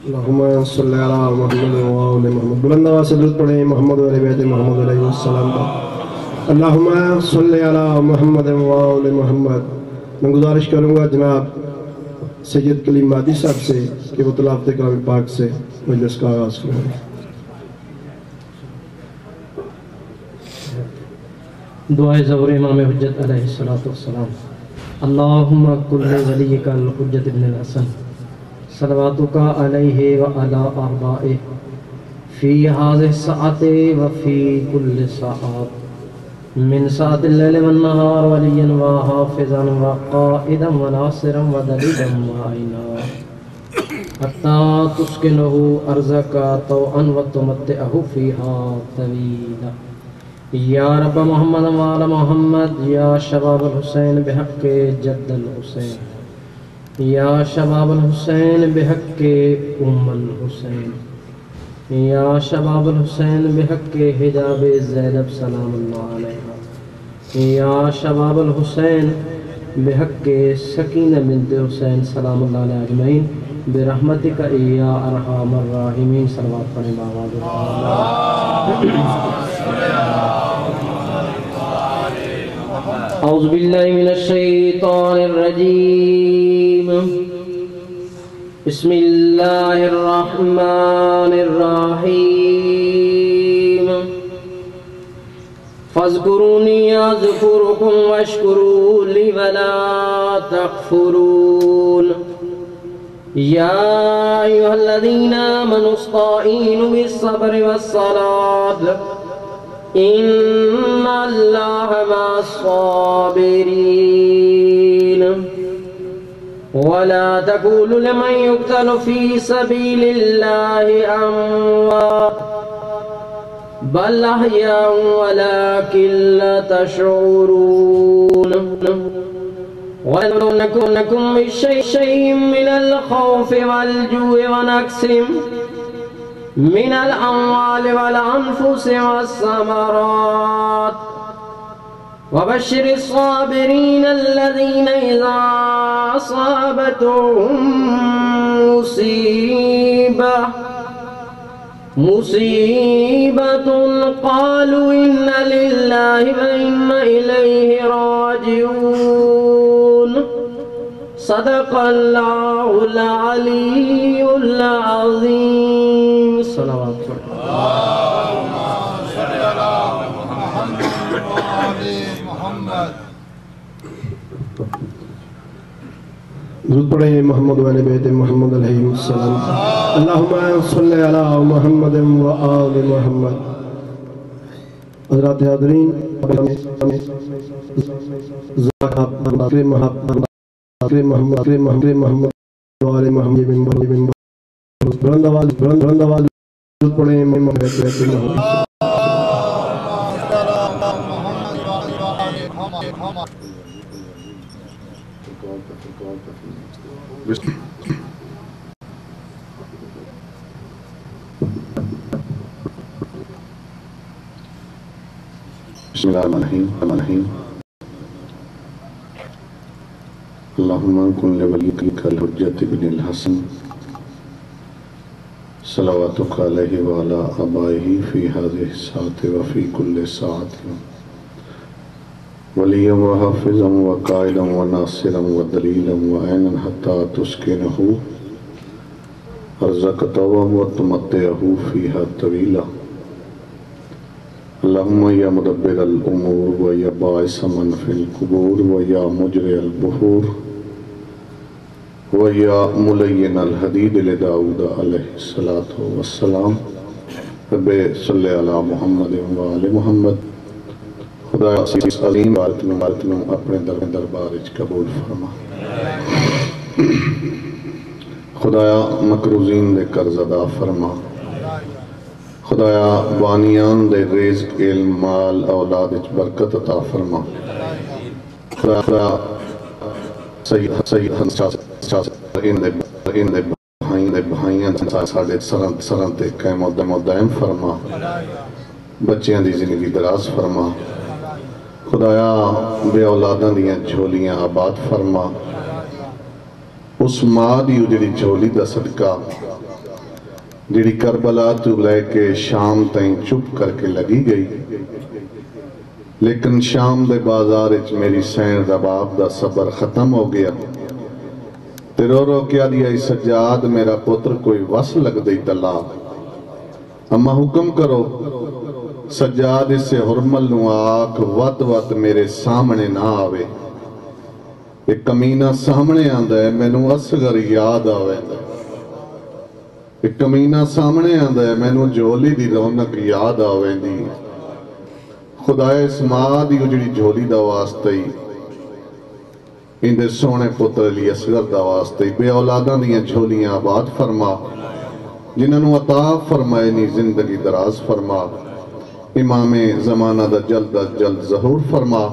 اللہم صلی علی محمد وآل محمد بلند آواز سے درود پڑھیں محمد و علی بیت محمد علیہ السلام کا اللہم صلی علی محمد وآل محمد. میں گزارش کروں گا جناب سید کلیم مہدی صاحب سے کہ وہ تلاوت کلام پاک سے مجلس کا آغاز کریں. دعائے ظہور امام حجت علیہ السلام. اللہم کل ولیک الحجت ابن الحسن صلواتک علیہ وعلی آبائہ فی هذه الساعة وفی کل ساعات من ساعة الليل والنهار وليا وحافظا وقائدا وناصرا ودليلا وعينا حتى تسكنه أرزقا طوعا وتمتعه فيها طويلا. یا رب محمد وعلى محمد یا شباب الحسین بحق جد الحسین یا شباب الحسین بحق ام الحسین یا شباب الحسین بحق حجاب زینب سلام اللہ علیہ یا شباب الحسین بحق سکینہ بنت حسین سلام اللہ علیہ اجمعین برحمتک یا ارحم الراحمین. صلوات پڑھیں باوالد اعوذ باللہ من الشیطان الرجیم. بسم اللہ الرحمن الرحیم. فاذکرونی اذکرکم واشکروا لی ولا تکفرون. یا ایھا الذین آمنوا استعینوا بالصبر والصلاة ان اللہ مع الصابرین. ولا تقولوا لمن يقتل في سبيل الله اموات بل احياء ولكن لا تشعرون. ولنبلونكم بشيء من الخوف والجوع ونقص من الأموال والأنفس والثمرات وبشر الصابرين الذين إذا أصابتهم مصيبة قالوا إنا لله وإنا إليه راجعون. صدق الله العلي العظيم. صلوات اللهم صل على محمد وآل محمد. درود پڑھیں محمد و علی بیت محمد علیہ السلام. اللہم صلی علی محمد و آل محمد. حضرات حاضرین محمد و آل محمد بلند آواز درود پڑھیں محمد و علی بیت محمد. بسم اللہ الرحمن الرحیم اللہم کن لولیک الحجت بن الحسن صلواتک علیہ وعلا آبائہ فی هذه الساعة وفی کل ساعة ولیا وحافظا وقائلا وناصرا ودلیلا وعینا حتی تسکنہ ارزقتہ وتمتعہ فیہا طویلا اللہم یا مدبر الامور و یا باعث من فی القبور و یا مجرع البحور و یا ملین الحدید لداود علیہ السلام رب صلی علی محمد و آل محمد خدا عظیم بارت میں اپنے دربار قبول فرما خدایا مکروزین دے قرض ادا فرما خدایا بانیان دے رزق علم مال اولاد اچ برکت عطا فرما خدایا سید ان دے بھائیاں ساڑھے سرن تے قیم و دائم فرما بچیاں دی زندگی دراز فرما خدایا بے اولاداں دیاں جھولیاں آباد فرما اس ماں دی جڑی جھولی دا صدقہ جڑی کربلا تو لے کے شام تائیں چپ کر کے لگی گئی لیکن شام دے بازار اچ میری سین رباب دا صبر ختم ہو گیا تے رو رو کیا دیا ای سجاد میرا پتر کوئی وس لگ دی طلاق اما حکم کرو سجاد اس سے حرمل نو آکھ ود میرے سامنے نہ آوے ایک کمینہ سامنے آندہ ہے میں نو اصغر یاد آوے ایک کمینہ سامنے آندہ ہے میں نو جھولی دی رونق یاد آوے دی خدای اس ماں دی اجڑی جھولی دا واسطی اندے سونے پتر لی اصغر دا واسطی بے اولاداں دیاں جھولیاں آباد فرما جنہوں عطا فرمائنی زندگی دراز فرما امام زمانہ دا جلد ظہور فرما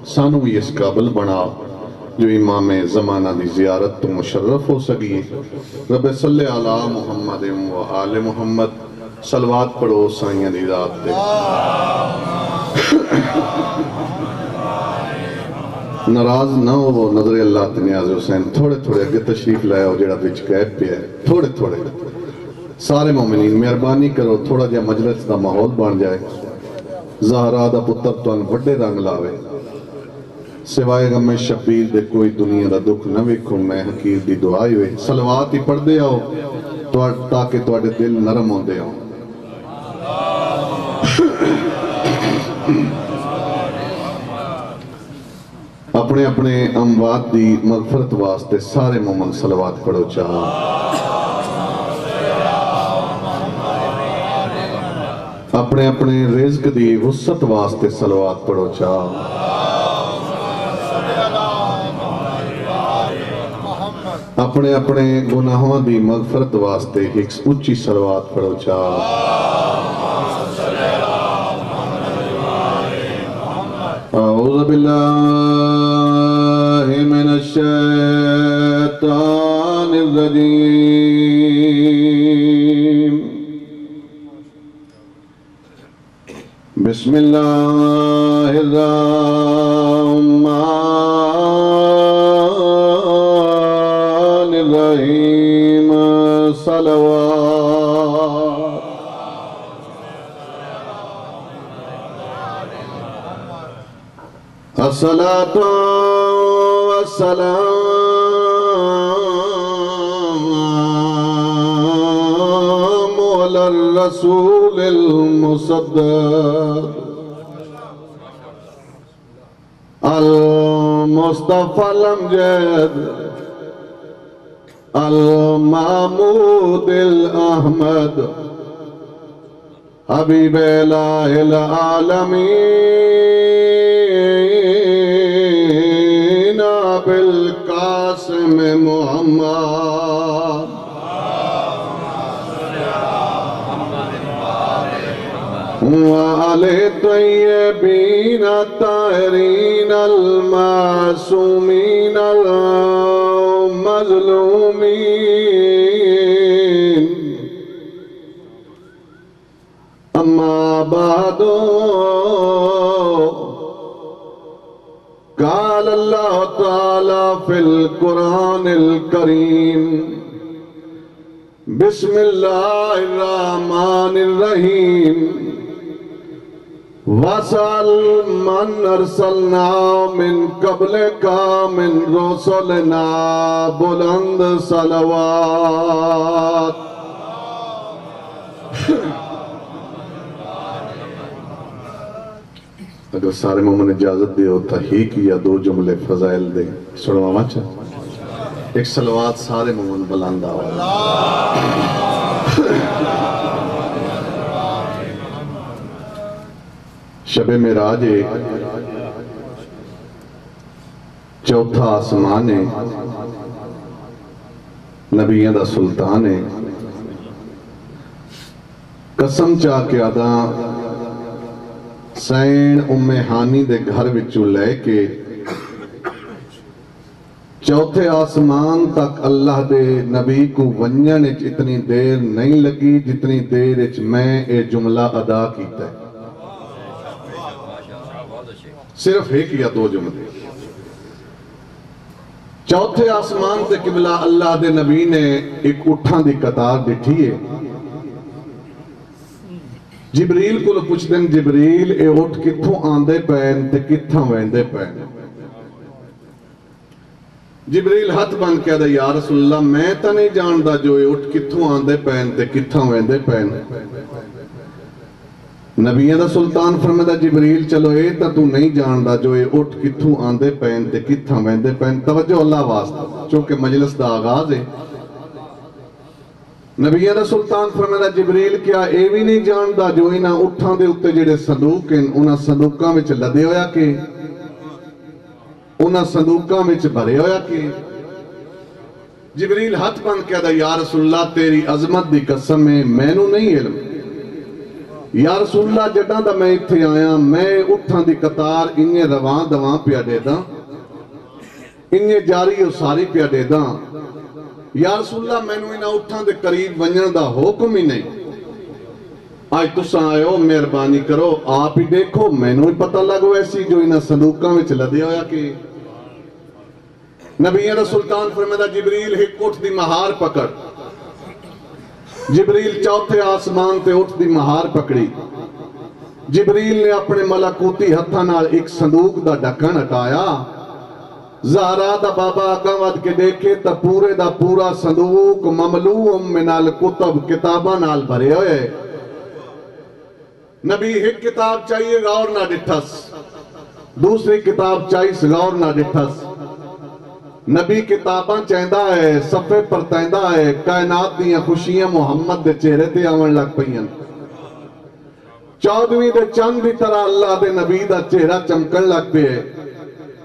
سانو اس قابل بنا جو امام زمانہ دی زیارت تو مشرف ہو سکی رب صلی علی محمد و آل محمد صلوات پڑھو سائیاں دی ذات دے ناراض نہ ہو نظر اللہ تنیاز حسین تھوڑے اگے تشریف لائے ہو جڑا بچ قید پہ ہے تھوڑے سارے مومنین مہربانی کرو تھوڑا جا مجلس دا ماحول بن جائے زہرا دا پتر تو ان بڑے رنگ لاوے سوائے غم شبیل دے کوئی دنیا دا دکھ نہ ویکھوں میں حقیر دی دعائی ہوئے صلوات ہی پڑھ دے آؤ تاکہ تواڈے دل نرم ہوں دے آؤ اپنے اموات دی مغفرت واسطے سارے مومن صلوات پڑھو چاہا اپنے رزق دی وسعت واسطے صلوات پڑھو چاہا اپنے گناہوں دی مغفرت واسطے ایک اچھی صلوات پڑھو چاہا اعوذ باللہ من الشیطان الرجیم بسم اللہ الرحمن الرحیم صلوات الصلاة والسلام على الرسول المصدق المصطفى الأمجد المحمود الأحمد حبيب إله العالمين بالقاسم محمد وآل طیبین الطاہرین المعصومین المظلومین اما بعد قال اللہ تعالی فی القرآن الکریم بسم اللہ الرحمن الرحیم وَسَأَلْ مَنْ أَرْسَلْنَا مِنْ قَبْلِكَ مِنْ رُسُلِنَا بلند صلوات اگر سارے مومن اجازت دے ہوتا ہی کہ یا دو جملے فضائل دے سنوا مچا ایک صلوات سارے مومن بلند آواز شب معراج چوتھا آسمان ہے نبیوں دا سلطان ہے قسم چاہ کے آدھا سین ام ہانی دے گھر وچوں لے کے چوتھے آسمان تک اللہ دے نبی کو ونجن اچ اتنی دیر نہیں لگی جتنی دیر اچ میں اے جملہ ادا کیتا ہے صرف ایک یا دو جملے چوتھے آسمان تے قبلہ اللہ دے نبی نے ایک اٹھاں دی قطار ڈٹھی ہے جبریل کو پوچھ دیں جبریل اے اٹھ کتھوں آندے پین تے کتھاں ویندے پین جبریل ہاتھ بند کیا دا یا رسول اللہ میں تا نہیں جاندا جو اے اٹھ کتھوں آندے پین تے کتھاں ویندے پین نبیوں دا سلطان فرمایا جبریل چلو اے تا تو نہیں جاندا جو اے اٹھ کتھوں آندے پین تے کتھاں ویندے پین توجہ اللہ واسطہ چونکہ مجلس دا آغاز ہے نبیوں دا سلطان فرمایا جبریل کیا اے بھی نہیں جاندا جو انہاں اٹھاں دے اتے جڑے صندوق ہیں انہاں صندوقاں وچ لدے ہویا کہ انہاں صندوقاں وچ بھرے ہویا کہ جبریل ہاتھ بند کیا دا یا رسول اللہ تیری عظمت دی قسم ہے میں نو نہیں علم یا رسول اللہ جڑاں دا میں اتھے آیا میں اٹھاں دی قطار انہیں روان دوان پیا دے دا انہیں جاری و ساری پیا دے دا یا رسول اللہ میں نو انہاں اٹھاں دے قریب ونجن دا حکم ہی نہیں آج تساں آئے ہو مہربانی کرو آپ ہی دیکھو میں نو ہی پتہ لگو ایسی جو انہاں صندوقاں میں چلا دیا ہویا کہ نبیوں دا سلطان فرمایا جبریل ایک اٹھ دی مہار پکڑ جبریل چوتھے آسمان تے اٹھ دی مہار پکڑی جبریل نے اپنے ملکوتی ہتھاں نال ایک صندوق دا ڈھکن ہٹایا زہرا دا بابا آگاں ود کے دیکھے تا پورے دا پورا صندوق مملوء من الکتب کتاباں نال بھرے ہوئے نبی ایک کتاب چاہیے غور نہ ڈٹھس دوسری کتاب چاہیے غور نہ ڈٹھس نبی کتاباں چاہندہ ہے صفحے پر تیندہ ہے کائنات دیاں خوشیاں محمد دے چہرے تے آون لگ پئیاں چودویں دے چند دی طرح اللہ دے نبی دا چہرہ چمکن لگ پئے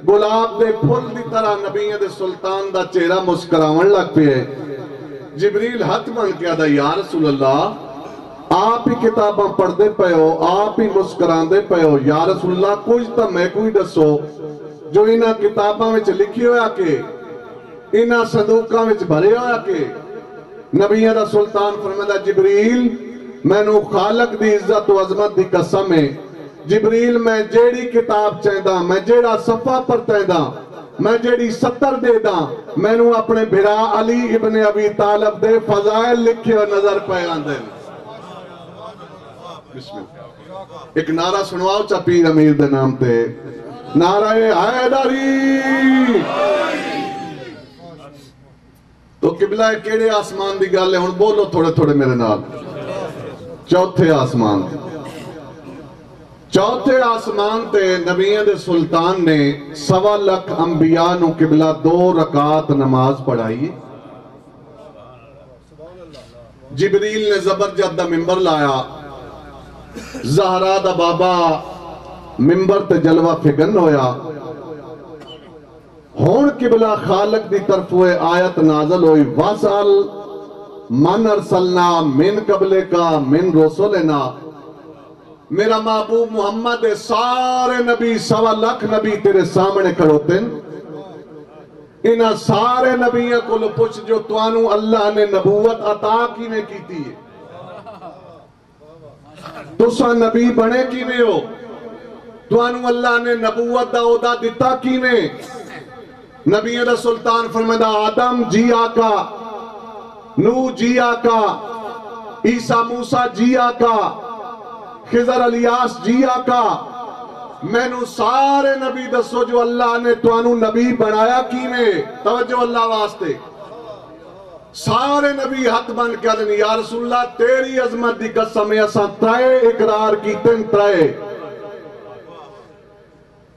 گلاب دے پھول دی طرح نبیوں دے سلطان دا چہرہ مسکراون لگ پئے جبریل ہاتھ بن کیا دا یا رسول اللہ آپ ہی کتاباں پڑھ دے پئے ہو آپ ہی مسکران دے پئے ہو یا رسول اللہ کچھ تا میں کوئی دسو جو انہاں کتاباں وچ لکھی ہویا کہ انہاں صندوقاں وچ بھرے ہویا کہ نبیوں دا سلطان فرمایا جبریل میں نو خالق دی عزت و عظمت دی قسم ہے جبریل میں جیڑی کتاب چاہندہ میں جیڑا صفحہ پر تیندہ میں جیڑی سطر دے دا میں نو اپنے بھرا علی ابن ابی طالب دے فضائل لکھے و نظر پیان دے ایک نعرہ سنواؤ چا پیر امیر دے نام تے نعرہ حیدری تو قبلہ کیڑے آسمان دی گل ہے ہن بولو تھوڑے تھوڑے میرے نال چوتھے آسمان چوتھے آسمان تے نبیوں دے سلطان نے 1.25 لاکھ انبیاء نو قبلہ 2 رکعت نماز پڑھائی جبریل نے زبرجد دا ممبر لایا زہرا دا بابا ممبر تے جلوہ فگن ہویا ہون قبلہ خالق دی طرف ہوئے آیت نازل ہوئی وَاسَلْ مَنْ أَرْسَلْنَا مِنْ قَبْلِكَ مِنْ رُسُلِنَا میرا محبوب محمد دے سارے نبی 1.25 لاکھ نبی تیرے سامنے کھڑوتے ہیں. انہاں سارے نبیوں کو لو پوچھ جو توانو اللہ نے نبوت عطا کینے کیتی ہے. تساں نبی بنے کینے ہو؟ توانو اللہ نے نبوت دا عہدہ دیتا کینے؟ نبی دا سلطان فرمایا آدم جی آقا، نوح جی آقا، عیسیٰ موسیٰ جی آقا، خضر الیاس جی آقا. میں نو سارے نبی دسو جو اللہ نے توانو نبی بنایا کینے. توجہ اللہ واسطے. سارے نبی ہاتھ بن کے دن یا رسول اللہ تیری عظمت دی قسم اساں ترے اقرار کیتے ترے.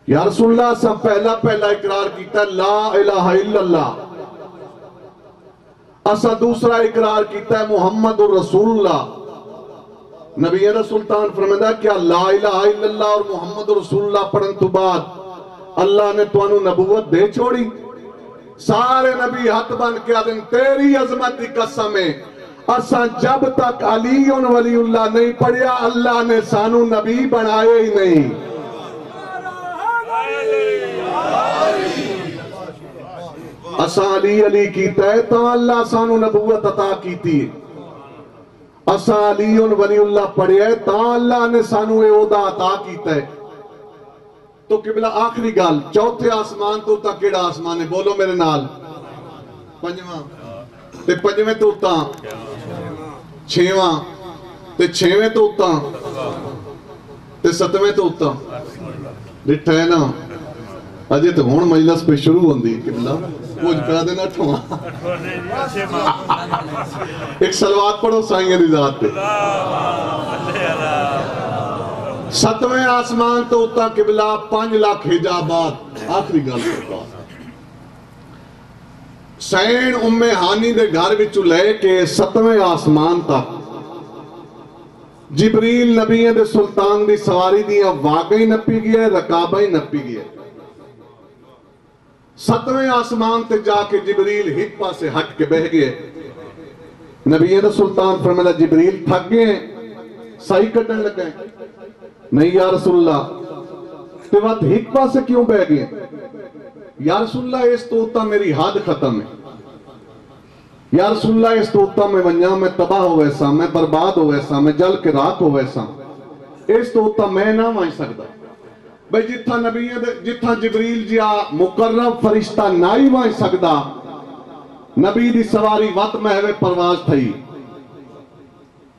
یا رسول اللہ اساں پہلا اقرار کیتا لا الہ الا اللہ. اساں دوسرا اقرار کیتا ہے محمد رسول اللہ. نبی سلطان فرمایا کیا لا الہ الا اللہ اور محمد رسول اللہ پڑھن تو بعد اللہ نے توانو نبوت دے چھوڑی؟ سارے نبی ہاتھ بن کے آدن تیری عظمت دی قسم ہے اساں جب تک علی ولی اللہ نہیں پڑھیا اللہ نے سانو نبی بنائے ہی نہیں. اساں علی کیتا ہے تو اللہ سانو نبوت عطا کیتی ہے. اساں علی ولی اللہ پڑھیا ہے تو اللہ نے سانو اے عہدہ عطا کیتا ہے. تو قبلہ آخری گال چوتھے آسمان تو تا کیڑا آسمان ہے؟ بولو میرے نال. پنجواں تے پنجویں تو تا چھواں تے چھویں تو تا تے ستویں تو تا. ڈٹھا ہے نا اجے تو ہون مجلس پہ شروع ہوندی قبلہ کچھ کہا دینا ٹھواں. ایک صلوات پڑھو سائیں دی ذات پہ. ستویں آسمان تو اتا قبلہ 5 لاکھ حجابات. آخری گل کرتا سین ام ہانی دے گھر وچوں لے کے 7ویں آسمان تک جبریل نبی دے سلطان دی سواری دیاں واقعی نپی گیا ہے رکابہ ہی نپی گیا ہے. 7ویں آسمان تے جا کے جبریل ایک پاسے ہٹ کے بہ گئے. نبی دے سلطان فرمایا جبریل تھک گئے صحیح کٹن لگے. نہیں یا رسول اللہ تے وقت ایک پاسے کیوں بہ گئے؟ یا رسول اللہ اس توتا میری حد ختم ہے. یا رسول اللہ اس توتا میں ونجا میں تباہ ہوئے سا میں برباد ہوئے سا میں جل کے راک ہوئے سا. اس توتا میں نہ وائیں سکتا بھئی جتھا نبی جتھا جبریل جیا مقرب فرشتہ نائی وائیں سکتا. نبی دی سواری وقت محوے پرواز تھئی.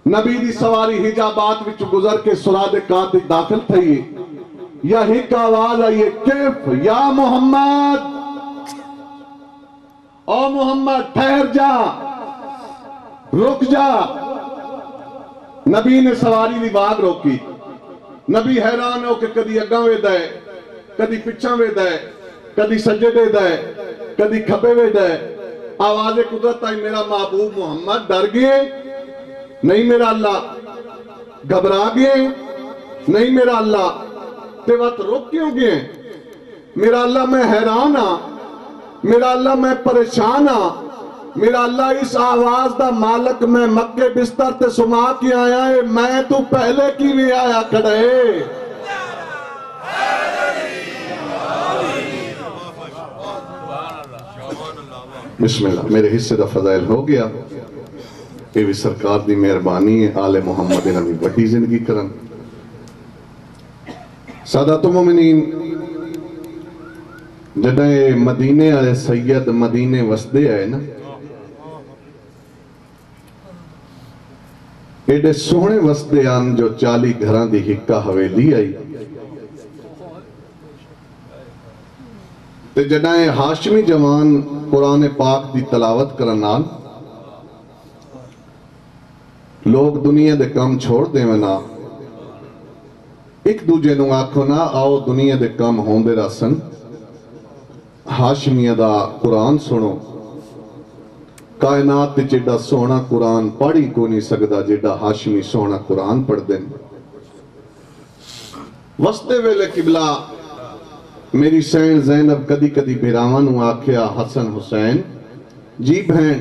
نبی دی سواری حجابات وچ گزر کے سرادقات داخل تھئی. یا ایک آواز آئیے کیف یا محمد او محمد ٹھہر جا رک جا. نبی نے سواری دی واگ روکی. نبی حیران ہو کہ کدی اگاں ویدا ہے کدی پچھاں ویدا ہے کدی سجے ویدا ہے کدی کھبے ویدا ہے. آواز قدرت آئی میرا محبوب محمد ڈر گئے؟ نہیں میرا اللہ. گھبرا گئے؟ نہیں میرا اللہ. تے وقت رک کیوں گئے؟ میرا اللہ میں حیران ہاں. میرا اللہ میں پریشان ہاں. میرا اللہ اس آواز دا مالک میں مکے بستر تے سما کے آیا ہے. میں تو پہلے کی بھی آیا کھڑے. بسم اللہ. میرے حصے دا فضائل ہو گیا. یہ بھی سرکار دی مہربانی ہے. آل محمد نبی بڑی زندگی کرن. سادات مومنین جدائے مدینے آئے سید مدینے وسدے آئے نا ایڈے سونے وسدے آن جو 40 گھران دی ہکا حویلی آئی. تے جدائے ہاشمی جوان قرآن پاک دی تلاوت کرنال لوگ دنیا دے کام چھوڑ دے ونا ایک دوجے نو آکھو نا آؤ دنیا دے کام ہوندے راسن ہاشمیہ دا قرآن سنو. کائنات تے جیڑا سونا قرآن پڑھی کو نہیں سکدا جیڑا ہاشمی سونا قرآن پڑھ دیں. وستے ویلے قبلہ میری سین زینب کدی کدی بیراوانو آکھیا حسن حسین جی بہن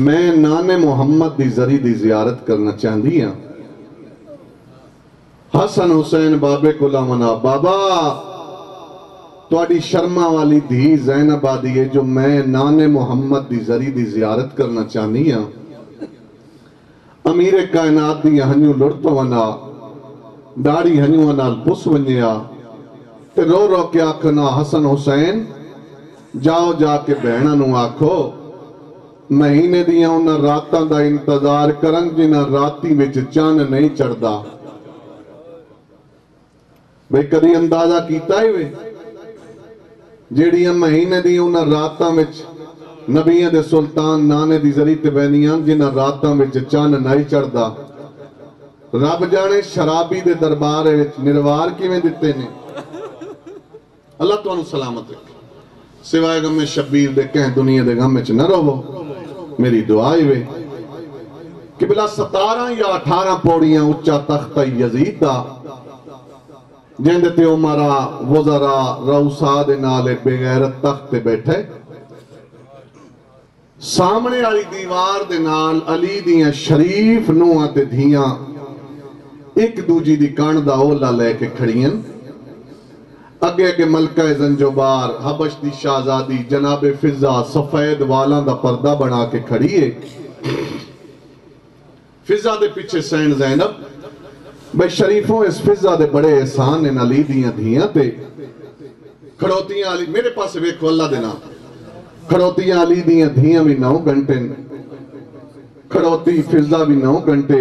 میں نانے محمد دی زری دی زیارت کرنا چاہندی ہاں. حسن حسین بابے کو لامنا بابا تواڈی شرما والی دھی زینب آدھی ہے جو میں نانے محمد دی زری دی زیارت کرنا چاہنی ہاں امیر کائنات دی ہنیو لڑتو ونا داڑی ہنیو نال پس ونیا تے رو رو کے آکھنا حسن حسین جاؤ جا کے بہناں نو آکھو مہینے دیاں انہاں راتاں دا انتظار کرن جنہاں راتی وچ چاند نہیں چڑھدا بھئی کدی اندازہ کیتا ہے وے جیڑیاں مہینے دیاں انہاں راتاں وچ نبیاں دے سلطان نانے دی ذریعے تے بہنیاں جنہاں راتاں وچ چاند نہیں چڑھدا رب جانے شرابی دے دربار وچ نروار کیویں دتے نے اللہ تانوں سلامت رکھے سوائے غم شبیر دے کہیں دنیا دے غم وچ نہ رہو میری دعا ہے وے کہ بلا 17 یا 18 پوڑیاں اچا تختہ یزید دا جہندے تے عمرہ وزراء روسا دے نالے بغیرت تخت تے بیٹھے سامنے والی دیوار دے نال علی دیاں شریف نوہاں تے دھیاں ایک دوجی دی کان دا اولا لے کے کھڑیاں اگے اگے ملکہ زنجبار حبش دی شہزادی جناب فضا سفید والاں دا پردہ بنا کے کھڑی ہے فضا دے پیچھے سین زینب بے شریفوں اس فضا دے بڑے احسان ان علی دیاں دھیاں تے کھڑوتیاں علی میرے پاس ویکھو اللہ دے نام کھڑوتیاں علی دیاں دھیاں بھی 9 گھنٹے کھڑوتی فضا بھی 9 گھنٹے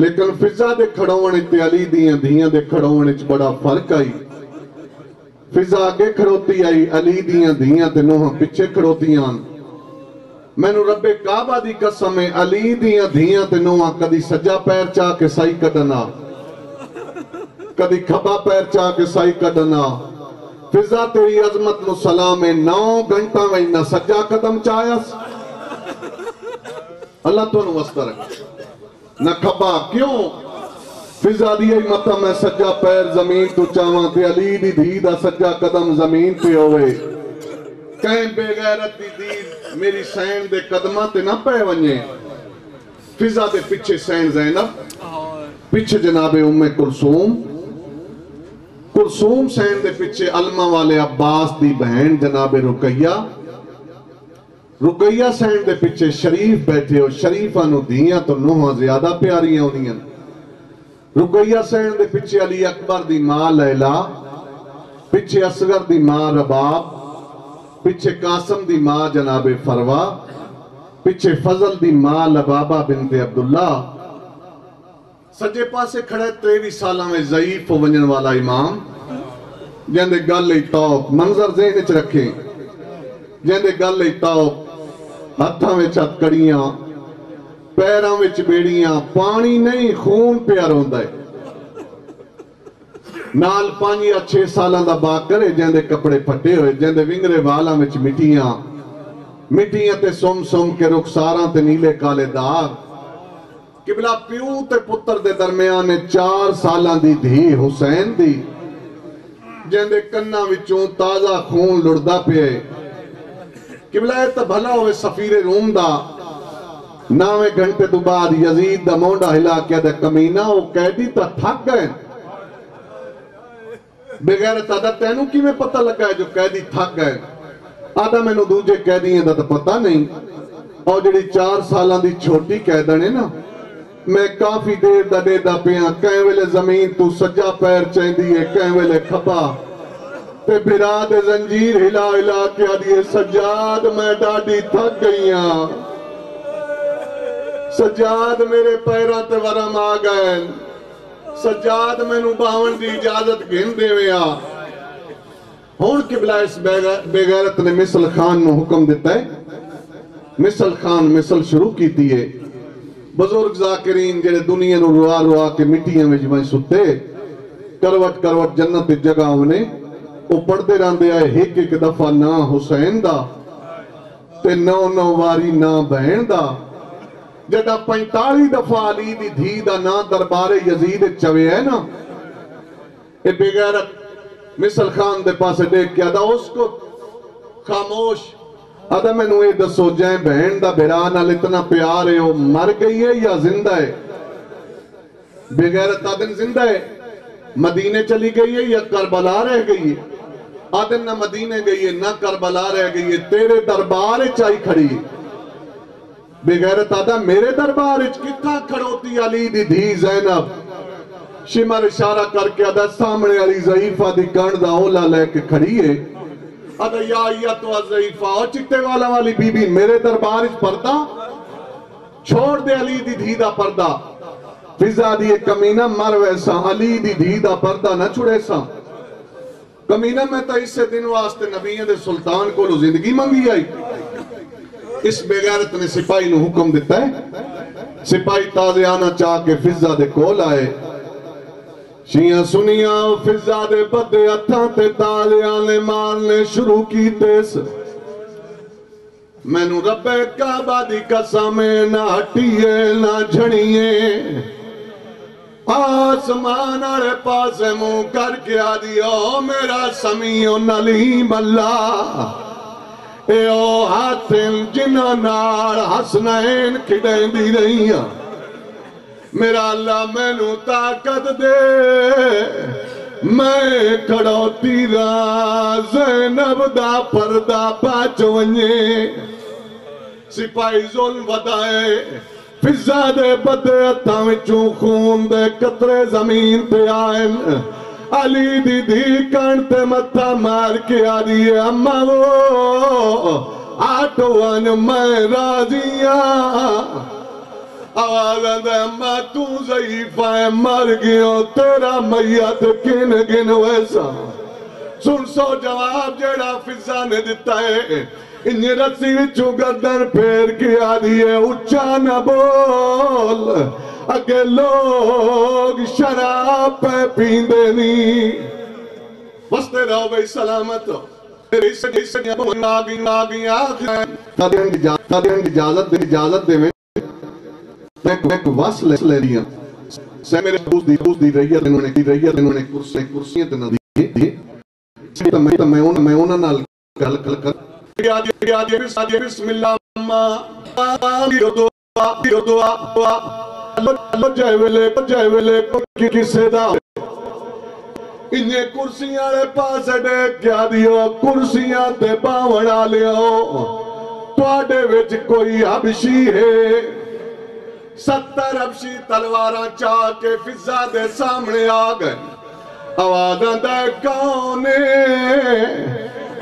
لیکن فضا دے کھڑونے تے علی دیاں دھیاں دے کھڑونے چ بڑا فرق آئی فضا آگے کھڑوتی آئی علی دیاں دھیاں تے نوہاں پچھے کھڑوتیاں میں نو رب کعبہ دی قسم ہے علی دیاں دھیاں تے نوہاں کدی سجا پیر چاہ کے سائی کڈنا کدی کھبا پیر چاہ کے سائی کڈنا فضا تیری عظمت نو سلام ہے 9 گھنٹہ میں نہ سجا قدم چاہیس اللہ تو نو وسطہ رکھے نہ کھبا کیوں فضا دی مطا میں سجا پیر زمین تو چاہاں تے علی دی دھی دا سجا قدم زمین پہ ہوئے کہیں بے غیرت دی دید میری سین دے قدمہ تے نہ پہ ونجے فضا دے پچھے سین زینب پچھے جناب کلثوم کلثوم سین دے پچھے علمہ والے عباس دی بہن جناب رقیہ سین دے پچھے شریف بیٹھے ہو شریفہ نو دھیاں تو نوہاں زیادہ پیاریاں ہونیاں رقیہ سین دے پچھے علی اکبر دی ماں لیلہ پچھے اصغر دی ماں رباب پچھے قاسم دی ماں جناب فروا پچھے فضل دی ماں لبابہ بنت عبداللہ سجے پاسے کھڑے 23 سالہ میں ضعیف و ونجن والا امام جہندے گل ای توق منظر ذہن اچ رکھیں جہندے گل ای توق ہتھاں وچ ہتھ کڑیاں پیراں وچ بیڑیاں پانی نہیں خون پیار ہوندا ہے نال 5 یا 6 سالاں دا با کرے جہندے کپڑے پھٹے ہوئے جہندے ونگرے والاں وچ مٹیاں تے سم کے رخساراں تے نیلے کالے داغ قبلہ پیو تے پتر دے درمیان 4 سالاں دی دھی حسین دی جہندے کناں وچوں تازہ خون لڑدا پئے قبلہ تا بھلا ہوئے سفیر روم دا 9 گھنٹے تو بعد یزید دا مونڈا ہلا کیا دا کمینہ وہ قیدی تا تھک گئے بغیر تا دا تینوں کی میں پتہ لگا ہے جو قیدی تھک گئے آدھا میں نو دوجے قیدی ہیں دا تا پتہ نہیں اور جڑی 4 سالان دی چھوٹی قیدنے نا میں کافی دیر دا دے دا پیاں کہیں ویلے زمین تو سجا پیر چین دیئے کہیں ویلے کھپا تے بھرا دے زنجیر ہلا کیا دیئے سجاد میں ڈاڈی تھک گئیاں سجاد میرے پیرہ تے ورم آ گئے سجاد میں نو باون دی اجازت گھن دے ویا ہون قبلہ اس بے غیرت نے مثل خان نو حکم دیتا ہے مثل خان مثل شروع کی دیئے بزرگ ذاکرین جڑے دنیا نو روا کے مٹیاں میں جمعی ستے کروٹ جنت جگہ ہونے وہ پڑھتے رہندے آئے ایک دفعہ نا حسین دا تے 9 واری نا بہن دا جڑا 45 دفعہ علی دی دھی دا نا دربار یزید چوے ہے نا اے بے غیرت مثل خان دے پاسے دیکھ کیا دا اس کو خاموش آدھا میں نوے دسو جائیں بہن دا بھرانال اتنا پیار ہے وہ مر گئی ہے یا زندہ ہے بغیرت آدن زندہ ہے، مدینے چلی گئی ہے یا کربلا رہ گئی ہے؟ آدن نہ مدینے گئی ہے نہ کربلا رہ گئی ہے، تیرے دربار چاہی کھڑی ہے۔ بغیرت آدھا میرے دربار کتنا کھڑوتی علی دی دھی زینب، شمر اشارہ کر کے آدھا سامنے علی ضعیفہ دی کن دا اولا لے کے کھڑی ہے۔ آدھا یا تو ضعیفہ اور چکتے والا والی بی بی میرے دربار پردہ چھوڑ دے، علی دی دھی دا پردہ فضا دی کمینہ مر ویسا، علی دی دھی دا پردہ نہ چھڑے سا کمینہ میں تا اس سے دن واسطے نبیہ دے سلطان کو لو زندگی منگی آئی۔ اس بغیرت نے سپاہی نو حکم دیتا ہے، سپاہی تازے آنا چاہ کے فضا دے کول آئے، شیعہ سنیاں فضا دے بدے اتھاں تے تازے آنے مارنے شروع کی تیس، میں نو رب کعبہ دی قسمیں نہ ہٹیے نہ جھڑیے، آسمان آرے پاس منہ کر کے آدیا میرا سمیع علیم اللہ، اے او ہاتھیں جنہ نار حسنین کھڑیں دی رہیاں، میرا اللہ میں نو طاقت دے میں کھڑوتی را زینب دا پردہ پاچ ونجے، سپاہی ظلم بدائے فضا دے بدے اتھاں وچوں خون دے قطرے زمین پہ آئن، علی دی دھی کانتے متھا مار کے آدھی اماں وہ آٹوان میں راضیاں، آواز آدھے اماں تو ضعیفہ ہے مر گیوں تیرا میت کن گن ویسا، سن سو جواب جیڑا فضا نے دیتا ہے، انہیں رسی وچوں گردن پھیر کے آدھی ہے اچھا نہ بول، اگے لوگ شراب پہ پیندے نہیں، بستے رہو بھئی سلامت ہو، اس سے آگئی آخر اجازت دے میں ایک وصل لے دیا، سے میرے دوست دی رہی ہے انہوں نے کرسیاں تے نہ دیئے، تو میں انہوں نے کل بسم اللہ اللہ جائے ویلے کسے دا انہیں کرسیاں لے پاس ڈیک کیا دیو، کرسیاں تے باونا لیو، توڑے وچ کوئی حبشی ہے، 70 حبشی تلواراں چاہ کے فضا دے سامنے آ گئے، آوازاں دے کونے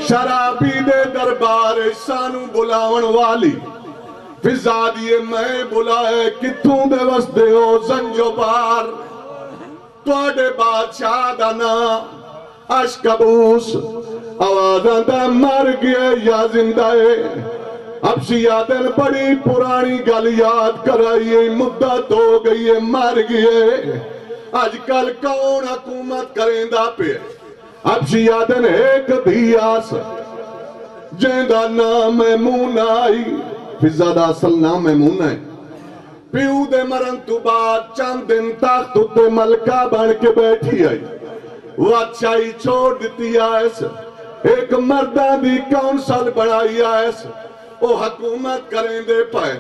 شرابی دے دربار سانو بلاون والی، فضا دیئے میں بلائے کتوں دے وسدے ہو زنجو بار، توڑے بادشاہ دانا اشکبوس، آوازاں دے مر گئے یا زندہ ہے، اب شیعاتن بڑی پرانی گل یاد کرائیے، مدت ہو گئی ہے مر گئے، آج کل کون حکومت کریں دا پہ، اب شیعاتن ایک بھی آس جیندہ نام میمون آئی، فضا دا اصل نام میمون ہے، پیو دے مرن تو بعد چند دن تخت تے ملکہ بن کے بیٹھی آئی، وہ اچھائی چھوڑ دیتی آئیس، ایک مردہ دی کونسل بڑھائی آئیس، وہ حکومت کریں دے پائیں،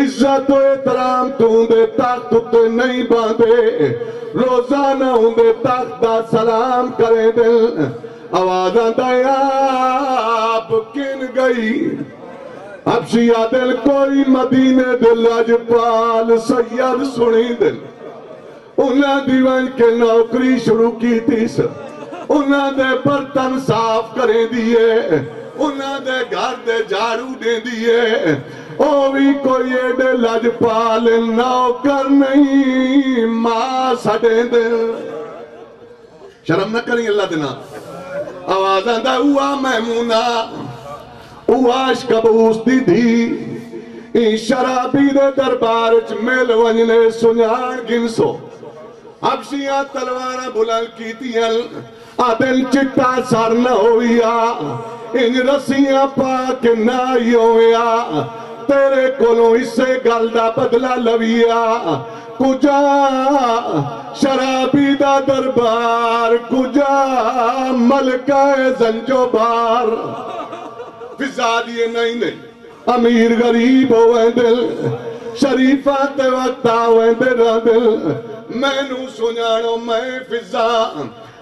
عزت و احترام تو دے تخت تے نہیں باندھے، روزانہ ہوں دے تخت دا سلام کریں دل، آوازاں دیا آپ کن گئی، اب شیعہ دل کوئی مدینے دل اجپال سید سنی دل، انہاں دیوان کے نوکری شروع کی تھی سر، انہاں دے برتن صاف کریں دیئے، انہاں دے گھر دے جھاڑو دے دیئے، او بھی کوئی ایڈے لجپال نوکر نہیں ماں سڑے دے، شرم نہ کریں اللہ دینا، آوازاں دا ہوا میمونہ، ہوا اشکبوس دی دی، شرابی دے دربارچ میل ونجنے سنیان گنسو، اب شیعہ تلوارہ بلند کی تیل، آدل چٹا سر نہ ہویا، ان رسیاں پاک نہ ہویا، تیرے کولوں اس سے گلدہ بدلہ لویا، کجا شرابی دا دربار، کجا ملکہ زنجو بار، فضا دیئے نہیں امیر غریب ہوئے دل، شریفہ تے وقت آوے دل دل، مینو سنانو میں فضا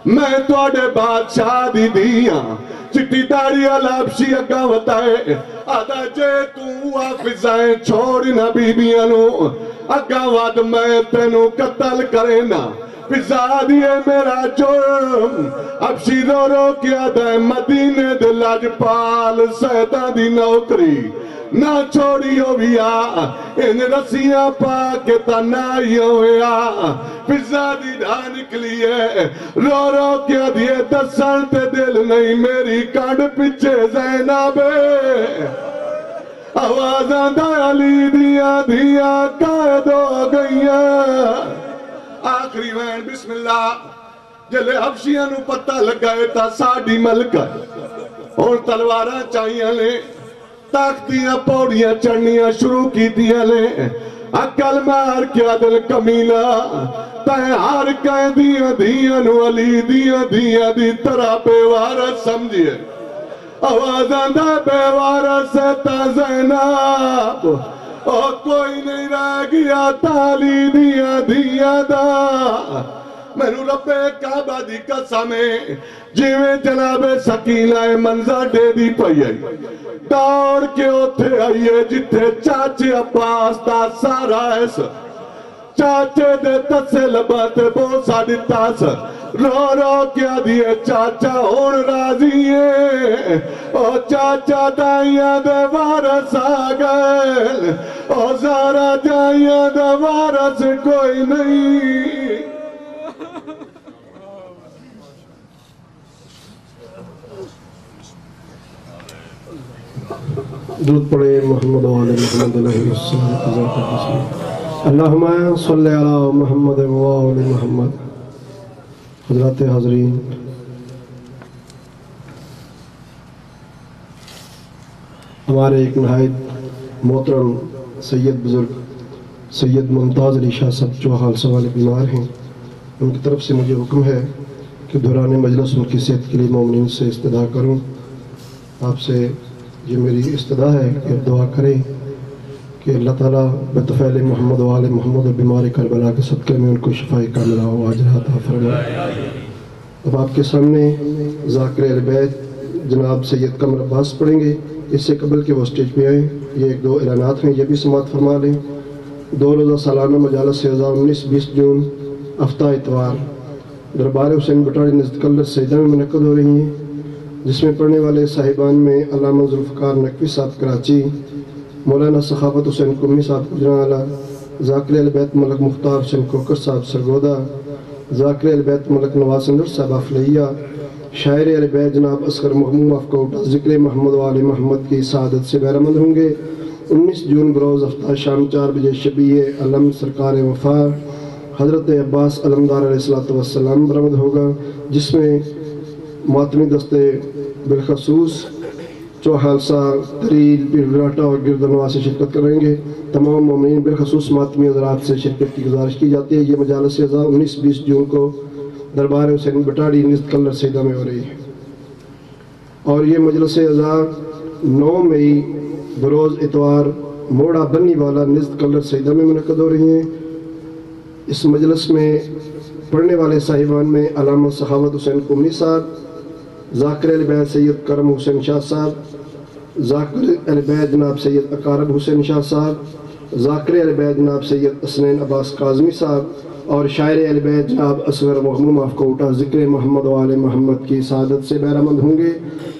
میں توڑے بادشاہ دی دیاں چٹی داڑی علابشی اگا وطائے آدھا جے تو فضائیں چھوڑی نہ بیبیاں نو اگا واد میں تینو قتل کرے نا فضا دیئے میرا جرم اب شیرو رو کیا دے مدینے دلاج پال سیدہ دی نوکری نہ چھوڑیو بیا ان رسیاں پاکے تنائیوں یا فضا دی ڈھا نکلی ہے رو رو کیا دیئے دسن تے دل نہیں میری کانڈ پچھے زینبے آوازاں دا علی دیا دیا قائد ہو گئیاں آخری وین بسم اللہ جلے حبشیاں نو پتہ لگائے تا ساڑی ملکہ اور تلوارہ چاہیاں لے طاقتیاں پوڑیاں چڑھنیاں شروع کی دیا لے اکل مار کیا دل کمینہ تائیں ہار کہیں دیا دیا نو علی دیا دیا دی طرح بیوارت سمجھئے آوازاں دا بیوارت سے تا زینب اور کوئی نہیں رہ گیا تالی دیا دیا دا میں نو رب کعبہ دی قسمیں جیویں جناب سکینہ منظر دے دی پئی آئی دوڑ کے اتھے آئیے جتھے چاچے عباس دا سارا ایسا چاچے دے تسے لباتے بوسا دیتا سا رو رو کیا دیئے چاچا ہون راضی ہے او چاچا دائیاں دے وارس آگل او زارا دائیاں دے وارس کوئی نہیں درود پڑھے محمد و آل محمد علیہ السلام اللہم صلی علی محمد و آل محمد حضرات حاضرین ہمارے ایک نہایت محترم سید بزرگ سید ممتاز علی شاہ صاحب چوہال سوال بیمار ہیں ان کی طرف سے مجھے حکم ہے کہ دوران مجلس ان کی صحت کے لیے مومنین سے استدعا کروں آپ سے یہ میری استدعا ہے کہ دعا کریں کہ اللہ تعالیٰ بطفیل محمد و آل محمد و بیمار کربلا کے صدقے میں ان کو شفاء کاملہ و عاجلہ عطا فرمائے۔ اب آپ کے سامنے ذاکر اہل بیت جناب سید قمر عباس پڑھیں گے، اس سے قبل کہ وہ اسٹیج پہ آئیں یہ ایک دو اعلانات ہیں یہ بھی سماعت فرما لیں۔ 2 روزہ سالانہ مجالس 2019 20 جون ہفتہ اتوار دربار حسین بٹاڑی نزد کلر سیدہ میں منعقد ہو رہی ہیں، جس میں پڑھنے والے صاحبان میں علامہ ذوالفقار نقوی صاحب کراچی، مولانا سخاوت حسین قمی صاحب گجرانوالہ، ذاکر اہل بیت ملک مختار حسین کوکر صاحب سرگودا، ذاکر اہل بیت ملک نواز اندر صاحب افلیہ، شاعر اہل بیت جناب اصغر مغموم افکوٹا ذکر محمد و آل محمد کی سعادت سے بہرمند ہوں گے۔ 19 جون بروز ہفتہ شام 4 بجے شبیہ علم سرکار وفا حضرت عباس علمدار علیہ السلام برآمد ہوگا، جس میں ماتمی دستے بالخصوص چوہالسا، تریل، پیر گراٹا اور گردنوا سے شرکت کریں گے۔ تمام مومنین بالخصوص ماتمی حضرات سے شرکت کی گزارش کی جاتی ہے۔ یہ مجالس 19 20 جون کو دربار حسین بٹاڑی نزد کلر سیدہ میں ہو رہی ہے، اور یہ مجلس 9 مئی بروز اتوار موڑا بنی والا نزد کلر سیدہ میں منعقد ہو رہی ہیں۔ اس مجلس میں پڑھنے والے صاحبان میں علامہ سخاوت حسین قمی صاحب، ذاکر اہل بیت سید کرم حسین شاہ صاحب، ذاکر اہل بیت جناب سید اقارب حسین شاہ صاحب، ذاکر اہل بیت جناب سید اسنین عباس کاظمی صاحب، اور شاعر اہل بیت جناب اصغر مغموم افکوٹا ذکر محمد و آل محمد کی سعادت سے بہرمند ہوں گے۔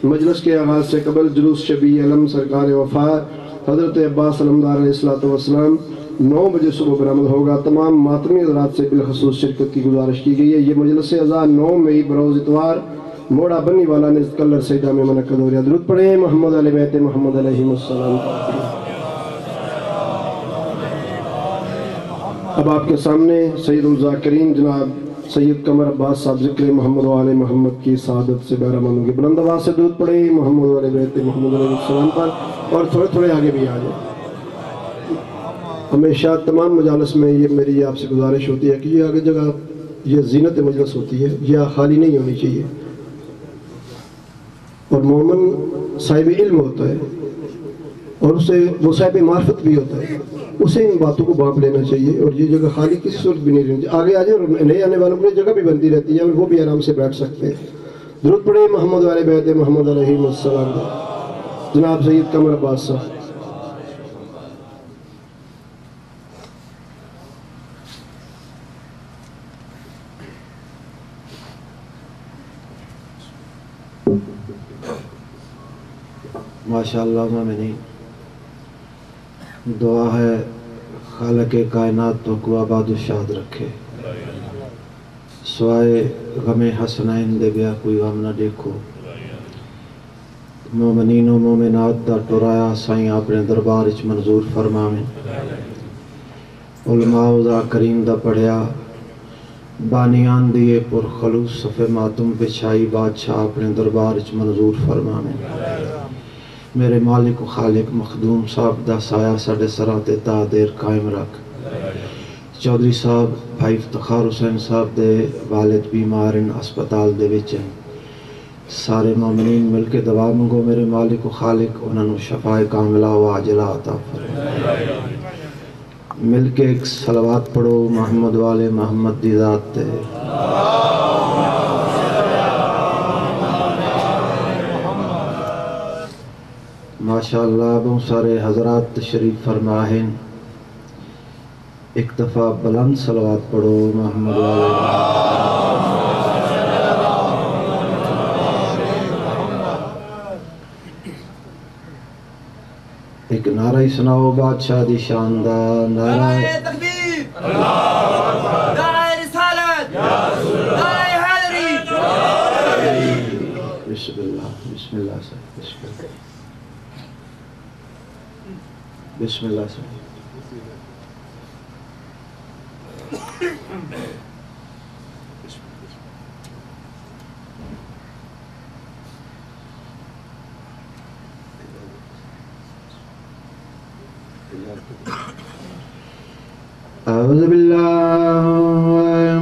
مجلس کے آغاز سے قبل جلوس شبیہ علم سرکار وفا حضرت عباس علمدار علیہ السلام 9 بجے صبح برآمد ہوگا۔ تمام ماتمی حضرات سے بالخصوص شرکت کی گزارش کی گئی ہے۔ یہ مجلس 9 مئی بروز اتوار موڑا بنی والا نزد کلر سیدہ میں منعقد ہو رہا ہے۔ درود پڑھیں محمد علیہ بیت محمد علیہ السلام۔ اب آپ کے سامنے سید الذاکرین جناب سید قمر عباس صاحب ذکر محمد و آل محمد کی سعادت سے بہرمند ہوں گے۔ بلند آواز سے درود پڑھیں محمد علیہ بیت محمد علیہ السلام پر، اور تھوڑے تھوڑے آگے بھی آ جائیں۔ ہمیشہ تمام مجالس میں یہ میری آپ سے گزارش ہوتی ہے کہ یہ آگے جگہ یہ زینت مجلس ہوتی ہے، یہ خالی نہیں ہونی چاہیے، اور مومن صاحب علم ہوتا ہے، اور اسے وہ صاحب معرفت بھی ہوتا ہے، اسے ان باتوں کو بانپ لینا چاہیے، اور یہ جگہ خالی کسی صورت بھی نہیں رہنی چاہیے۔ آگے آ جائے اور نئے آنے والوں کے لیے جگہ بھی بنتی رہتی ہے اور وہ بھی آرام سے بیٹھ سکتے ہیں۔ درود پڑھے محمد والے بیت محمد علیہ السلام۔ جناب سید قمر عباس صاحب۔ ماشاءاللہ مومنین، دعا ہے خالق کائنات تو کو آباد و شاد رکھے، سوائے غم حسنین دے گیا کوئی غم نہ دیکھو۔ مومنین و مومنات دا ٹرایا سائیں اپنے دربار اچ منظور فرماویں، علماء دا کریم دا پڑھیا بانیان دیے پر خلوص صفِ ماتم بچھائی بادشاہ اپنے دربار اچ منظور فرماویں۔ میرے مالک و خالق مخدوم صاحب دا سایہ ساڑے سراں تے تا دیر قائم رکھ۔ چودھری صاحب بھائی افتخار حسین صاحب دے والد بیمارن اسپتال دے وچ ہیں، سارے مومنین مل کے دعا منگو میرے مالک و خالق انہوں نے شفاء کاملہ و عاجلہ عطا فرمائے۔ مل کے ایک صلوات پڑھو محمد والے محمد دی ذات تے۔ ماشاءاللہ بہت سارے حضرات تشریف فرما ہیں، ایک دفعہ بلند صلوات پڑھو محمد والے ایک نعرہ سناؤ بادشاہ دی شاندار نعرہ تکبیر، نعرہ رسالت، نعرہ حیدری۔ بسم اللہ بسم اللہ سے بسم اللہ بسم اللہ سے۔ اعوذ باللہ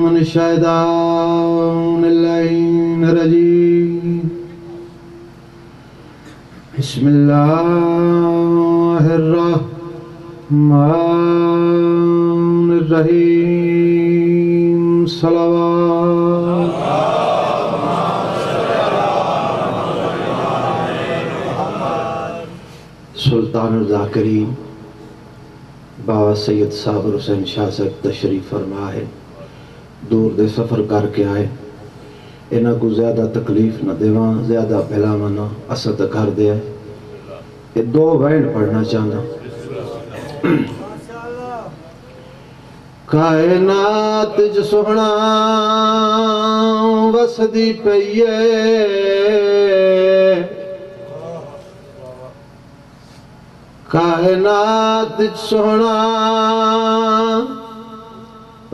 من الشیطان اللعین الرجیم، بسم اللہ الرحمن الرحیم، صلوات۔ سلطان الذاکرین بابا سید صابر حسین شاہ صاحب تشریف فرما ہے، دور دے سفر کر کے آئے، انہاں کو زیادہ تکلیف نہ دیواں، زیادہ پھیلاواں نہ، اسد کر دیا۔ یہ دو وین پڑھنا چاہنا۔ کائنات جو سونا وسدی پئیے، کائنات سونا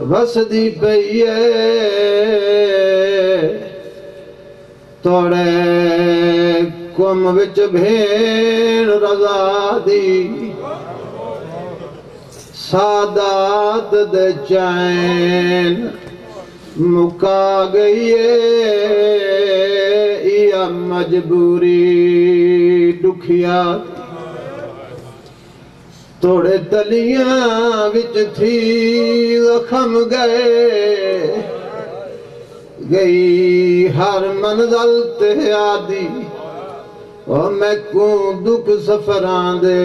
وسدی پئیے، توڑے کم وچ بھین رضا دی، سادات دے چین مکا گئیے، یا مجبوری دکھیا، توڑے تلیاں وچ تھی زخم گئے، گئی ہر منزل تے آدی، اور میں کوں دکھ سفران دے،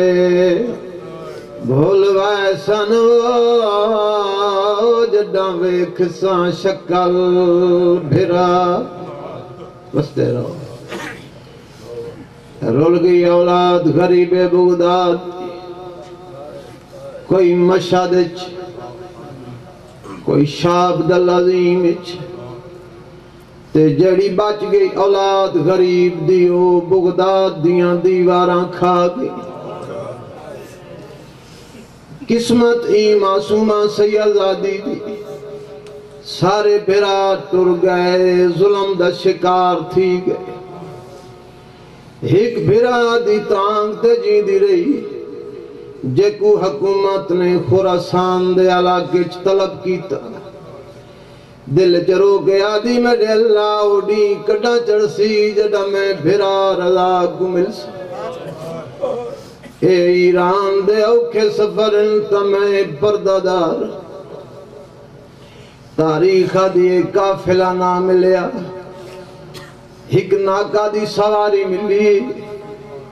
بھول وائے سن وہ جڈاں ویکھ ساں شکل بھرا۔ بستے رہو۔ رول گئی اولاد غریب بغداد، کوئی مشہد اچ، کوئی شاب دل عظیم اچ، تے جڑی بچ گئی اولاد غریب دیو، بغداد دیاں دیواراں کھا گئی۔ قسمت ای معصومہ سیدزادی دی، سارے بھرا ٹر گئے، ظلم دا شکار تھی گئے۔ ایک بھرا دی تانگ تے جی دی رہی، جے کو حکومت نے خوراسان دے علاقے چ طلب کیتا، دل چرو گیا دی میرے اللہ اوڈی کڈا چڑسی، جڑا میں بھرا رضا کو مل سی۔ اے ایران دے اوکھے سفرن تمہیں پردادار تاریخ دیئے قافلہ نہ ملیا ایک ناکا دی سواری ملی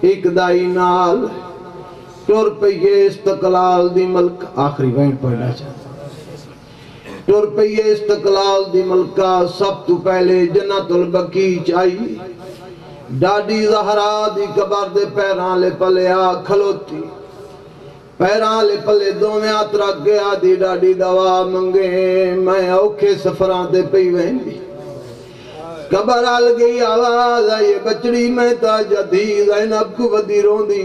ایک دائی نال ٹور پہیے استقلال دی ملک آخری وینٹ پڑھنا چاہتا ٹور پہیے استقلال دی ملکہ سب تو پہلے جنت البقیع چائی ڈاڈی زہرا دی قبر دے پیران لے پلے آ کھلوتی پیران لے پلے دو میں آت رکھ گیا دی ڈاڈی دوا منگے میں اوکھے سفران دے پئی ویندی قبر آل گئی آواز آئیے بچڑی میں تا جدی زینب کو ودی رون دی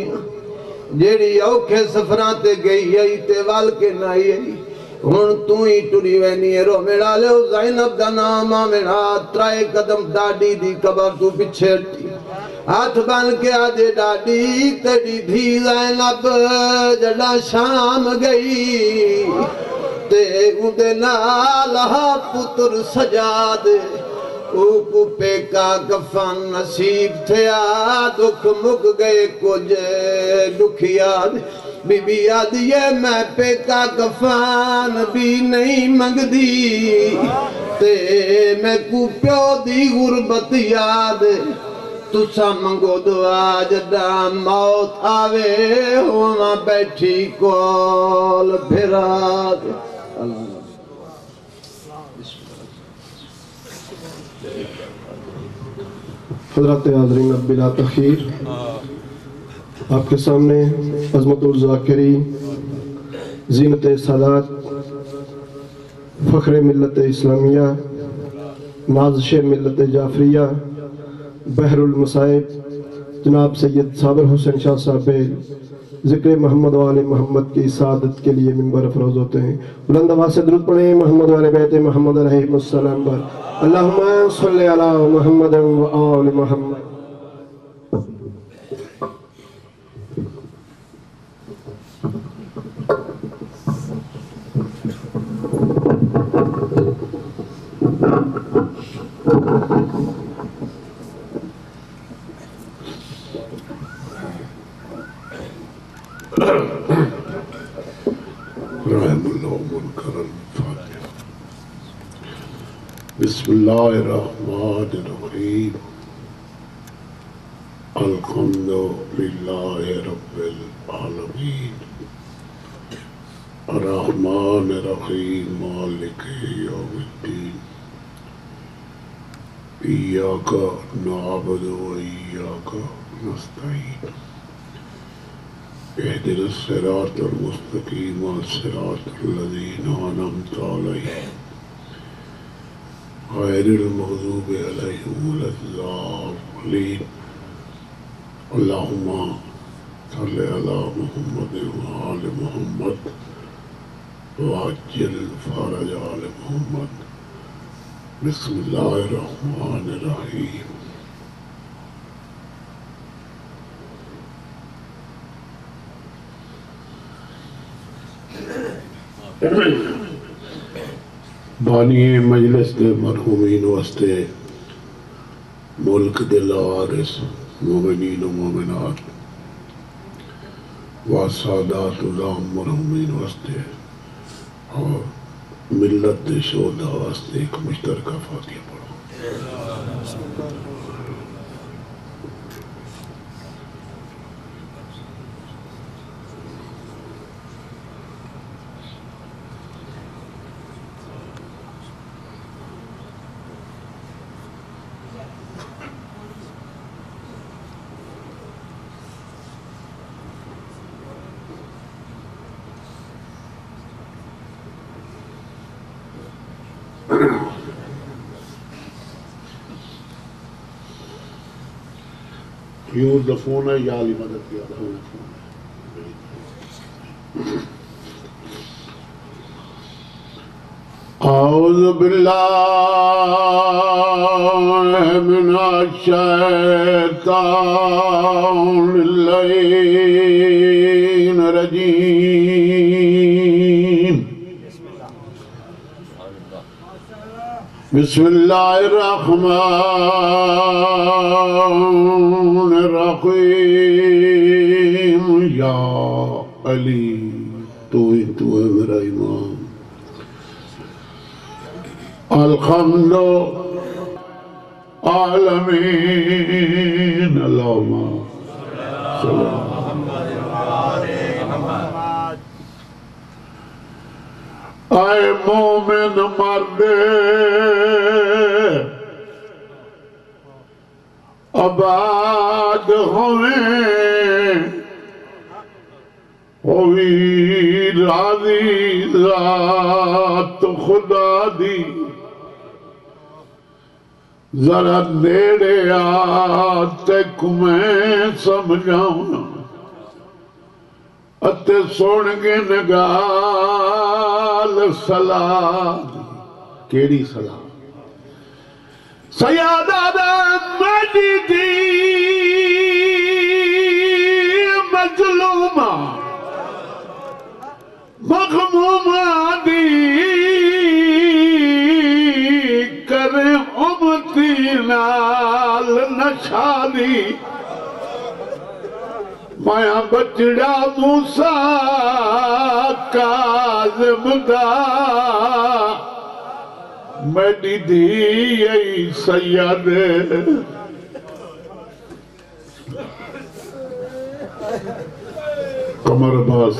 جیڑی اوکھے سفران تے گئی آئی تے وال کے نائی آئی ہن تو ہی ٹوری وینی ہے رو میڑا لے زینب دا نام میڑا ترائے قدم ڈاڈی دی قبر تو پچھے ہٹی ہاتھ بن کے آدھے ڈاڈی تیری دھی زینب جڑا شام گئی تے اندے نالہ پتر سجاد اوکو پیکا کفن نصیب تھیا دکھ مک گئے کچھ دکھیاد بی بی آدھیے میں پیکا کفن بھی نہیں منگ دی تے میں کو پیو دی غربت یاد تُسا منگو دعا جدہ موت آوے ہونا بیٹھی کول پھراد حضرات حاضرین اب بلا تخیر آپ کے سامنے عظمت الذاکری زینت سادات فخر ملت اسلامیہ نازش ملت جعفریہ بحر المصائب جناب سید صابر حسین شاہ صاحب ذکر محمد و آل محمد کی سعادت کے لیے منبر افروز ہوتے ہیں بلند آواز سے درود پڑھیں محمد و آل بیت محمد علیہ السلام پر اللہم صلی علی محمد و آل محمد بسم اللہ الرحمن الرحیم الحمد للہ رب العالمین الرحمن الرحیم مالک یوم الدین ایاک نعبد و ایاک نستعین اهدنا الصراط المستقیم صراط الذین انعمت علیہم غیر المغضوب علیہم ولا الضالین اللہم صلی علی محمد و آل محمد وعجل فرج آل محمد بسم اللہ الرحمن الرحیم بانی مجلس دے مرحومین واسطے ملک دے لوارث مومنین و مومنات و سادات علام مرحومین واسطے اور ملت دے شہداء واسطے ایک مشترکہ فاتحہ پڑھو یوں دفون ہے یا علی مدد کیا دفون اعوذ باللہ من الشیطان اللعین الرجیم بسم اللہ الرحمن الرحیم یا یا علی تو ہی تو ہے میرا امام الحمد عالمین اللہم صلی اے مومن مرد آباد ہوئی راضی ذات خدا دی ذرا نیڑے آتے کو میں سمجھاؤں اتے سن گے نگال سلام کیڑی سلام سیادہ میری دی مظلومہ مغمومہ دی کرے امتی نال نشانی مایا بچڑا موسیٰ کاظم دا میری دی ای سید کمر باز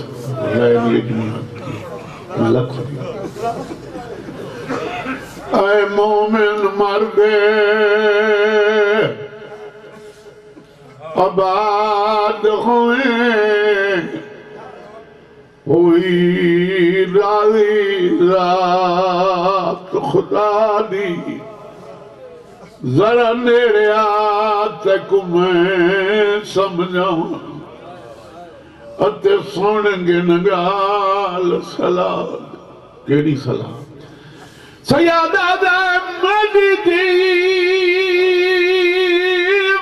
غیبی جماعت کی ملک اے مومن مردے آباد ہوئی راضی ذات خدا دی ذرا نیڑے آتے کو میں سمجھاؤں اتے سنگے نگال سلام کیڑی سلام سیادہ دا میری دی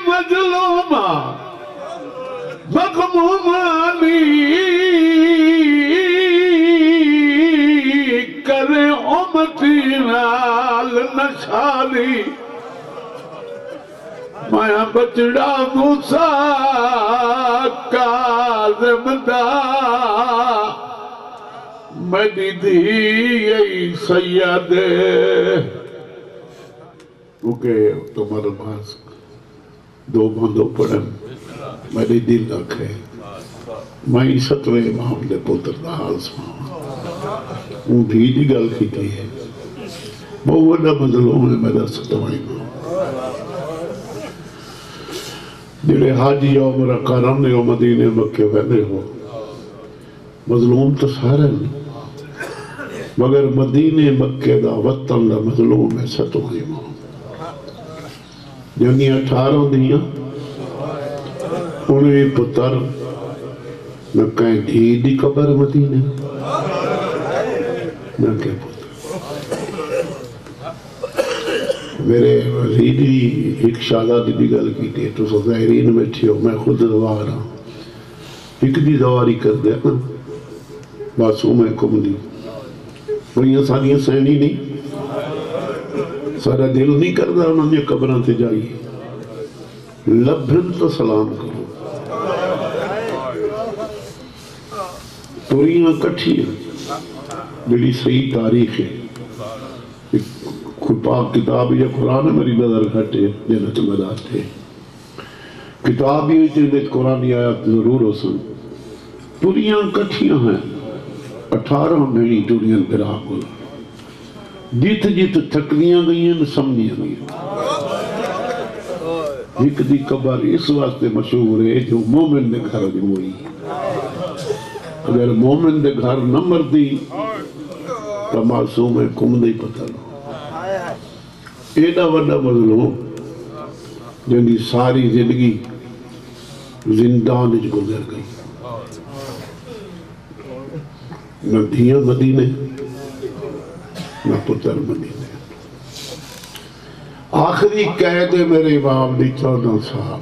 مظلومہ مغمومانی کرے امتی نال نشانی مایا بچڑا موسیٰ کاظم دا میری دی ای سید کیونکہ تمہارا باز دو بندوں پڑھن میری دل رکھے میں ستویں امام دے پتر دا حال سماؤں وہ بھی دی گل کی تھی ہے بہت بڑا مظلوم ہے میرا ستویں امام جڑے حاجی عمر کرم نے مدینے مکے ویندے ہو مظلوم تو سارے نہیں مگر مدینے مکے دا وطن دا مظلوم ہے ستویں امام جنگی 18 دیاں انہیں پتر نہ کہیں دھی دی قبر مدینے نہ کہیں پتر میرے وزیدی ایک شہزادی دی گل کی تھی تو ظاہرین میں تھی میں خود دوار ہوں ایک دی دواری کر دیا نا معصوم ہے کم دی بڑی آسانیاں سہنی نہیں سارا دل نہیں کرتا انہوں نے قبران سے جائیے لبھن تو سلام کرو توریاں کٹھی ہیں بڑی صحیح تاریخ ہے کوئی پاک کتاب یا قرآن میری نظر گھٹے جنت مدار تھے کتاب یہ جنت قرآنی آیات ضرور ہو سن توریاں کٹھیاں ہیں 18 مہینے توریاں براہ کو جیت جیت تھکلیاں گئی ہیں سمجھیاں گئی ہیں ایک دی قبر اس واسطے مشہور ہے جو مومن دے گھر دی ہوئی اگر مومن دے گھر نہ مردی تو معصوم ہے کم دے پتہ لو ایڈا وڈا مظلوم جن کی ساری زندگی زندان وچ گزر گئی نہ دھیاں مدینے نہ پتر مدینے آخری قید میرے امام دی 14 سال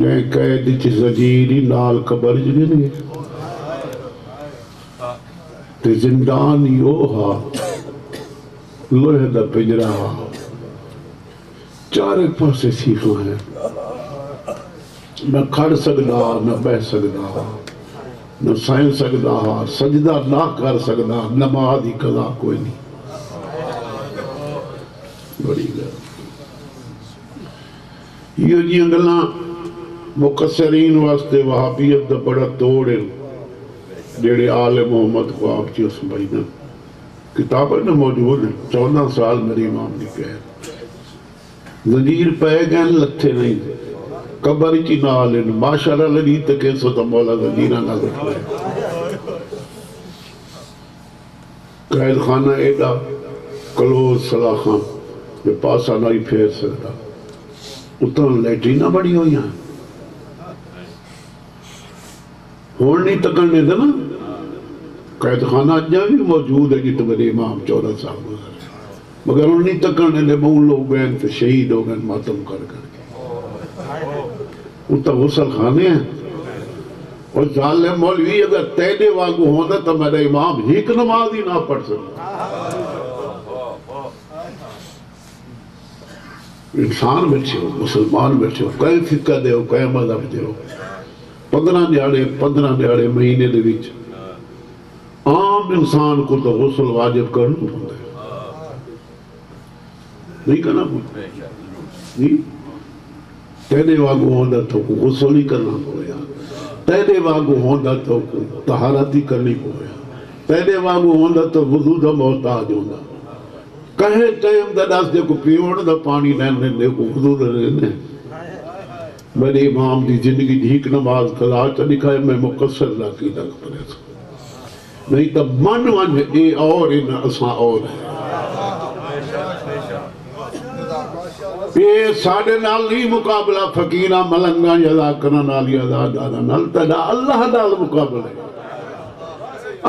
جائیں قید چی زجیری نال قبر جنگی تے زندان یو ہا لوہے دا پجرا چارے پاسے سیخاں ہیں نہ کھڑ سکدا نہ بہ سکدا نہ سائن سکدا سجدہ نہ کر سکدا نماز دی قضا کوئی نہیں بڑی گل یہ جی گلاں مقصرین واسطے وہابیت دا بڑا توڑ ہے جڑے آل محمد کو آپ چیز سمجھنا کتابیں نہ موجود ہیں 14 سال میری امام نے کہا زنجیر پہ گئے لتھے نہیں قبر چی نال ماشاءاللہ لگی تکے سو تا مولا زنجیرہ نہ لٹھائے قید خانہ ایڈا کلوز صلاحاں جو پاسا نہیں پھیر سکتا اتنا لیٹرینہ بڑی ہوئی ہیں ہون نہیں تکڑنے دے نا قید خانہ اجا بھی موجود ہے جیتے میرے امام 14 سال گزرے مگر ہون نہیں تکڑنے دے بہن لوگ گئے تو شہید ہو گئے ماتم کر کے اتنا غسل خانے ہیں اور ظالم مولوی اگر تینے واگو ہوتا تو میرے امام ہیک نماز ہی نہ پڑھ سکتا انسان بیٹھے ہو مسلمان بیٹھے ہو کئی فقہ دے ہو کئی مذہب دے ہو 15 دیاڑے مہینے دے وچ عام انسان کو تو غسل واجب کرنا ہوتا ہے نہیں کرنا ہوتا نہیں تینے واگو ہوندہ تو غسل ہی کرنا ہویا تینے واگو ہوندہ تو طہارت ہی کرنی ہویا تینے واگو ہوندہ تو وضو دا محتاج ہوندہ کہیں ٹائم دا دس دے کو پیوڑ دا پانی لینے دے کو وضو دا لینے میرے امام دی زندگی ڈھیک نماز قضا تا لکھا ہے میں مقصر لاقیدہ کرے سو نہیں تا من اے اور ان اساں اور ہے یہ ساڑھے نال نہیں مقابلہ فقیرہ ملنگا یدا کرنا نال یدا دادا نال تدا اللہ نال مقابلہ ہے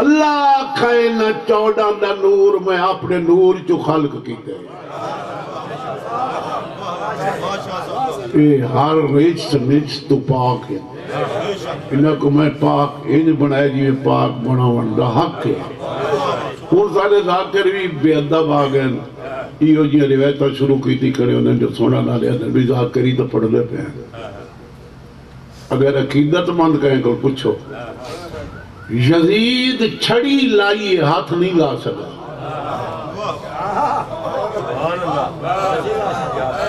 اللہ کھائنا 14 دا نور میں اپنے نور چو خلق کیتے ہیں یہ ہر ریچ نچ تو پاک ہے انہاں کو میں پاک انہیں بنائے جی میں پاک بناون دا حق ہے ان سارے ذاکر بھی بے ادب آگئن یہ جی روایتہ شروع کی تھی کرے انہیں جو سونا نہ لیا بھی ذاکری تو پڑھ لے پہ ہیں اگر عقیدت مند کہیں کل پوچھو یزید چھڑی لائیے ہاتھ نہیں لا سکا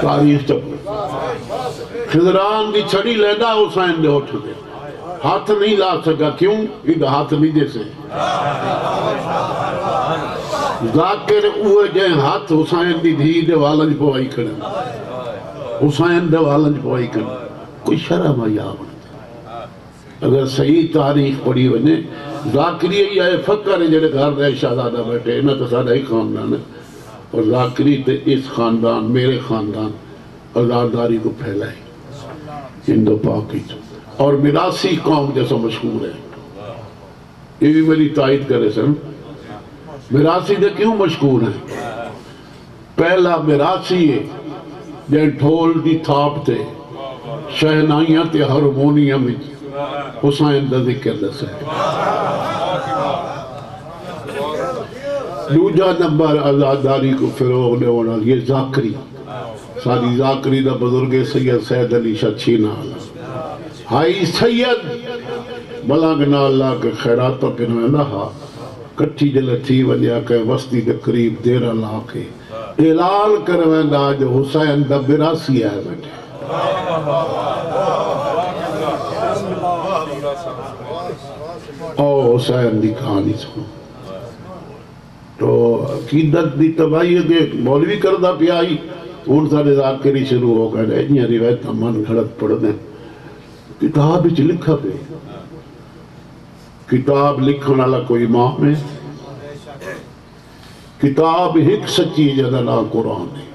تاریخ چپ خضران دی چھڑی لیدا حسین دے اٹھ دے ہاتھ نہیں لا سکا کیوں یہ ہاتھ نہیں دے سے ذاکر اوہ جائیں ہاتھ حسین دی دھی دے والنج پوائی کرن حسین دے والنج پوائی کرن کوئی شرم آیا بنتا اگر صحیح تاریخ پڑھی ہوئے ذاکری یہ فکر ہے جڑے گھر رہے شہزادہ بیٹھے انہاں تو سادہ ہی خاندان ہے اور ذاکری تے اس خاندان میرے خاندان ازاداری کو پھیلائی ہندو پاکی اور میراسی قوم جیسا مشہور ہے یہ بھی میری تائید کرے سن میراسی دے کیوں مشہور ہیں پہلا میراسی ہے جن ٹھول دی تھاپ تے شہنائیاں تے ہرمونیم حسین دا ذکر دس ہے دوجہ نمبر ازاداری کو فروغ لے ہونا یہ ذاکری ساری ذاکری دا بزرگ سید سید علی شاہ چھینا ہائی سید بلانگنا اللہ کے خیراتوں کے نوے نہا کٹھی جلے تھی ونیا کہ وسطی دے قریب دیر اللہ کے اعلان کرویں دا جو حسین دا براسی آئے بیٹھے او حسین دی کہانی سو تو عقیدت دی تباہی دے مولوی کردہ پی آئی ان سارے ذاکری شروع ہو گئے اتنی روایت من گھڑت پڑھ دیں کتاب اچھ لکھا پہ کتاب لکھن والا کوئی امام ہے کتاب ایک سچی جدنا قرآن ہے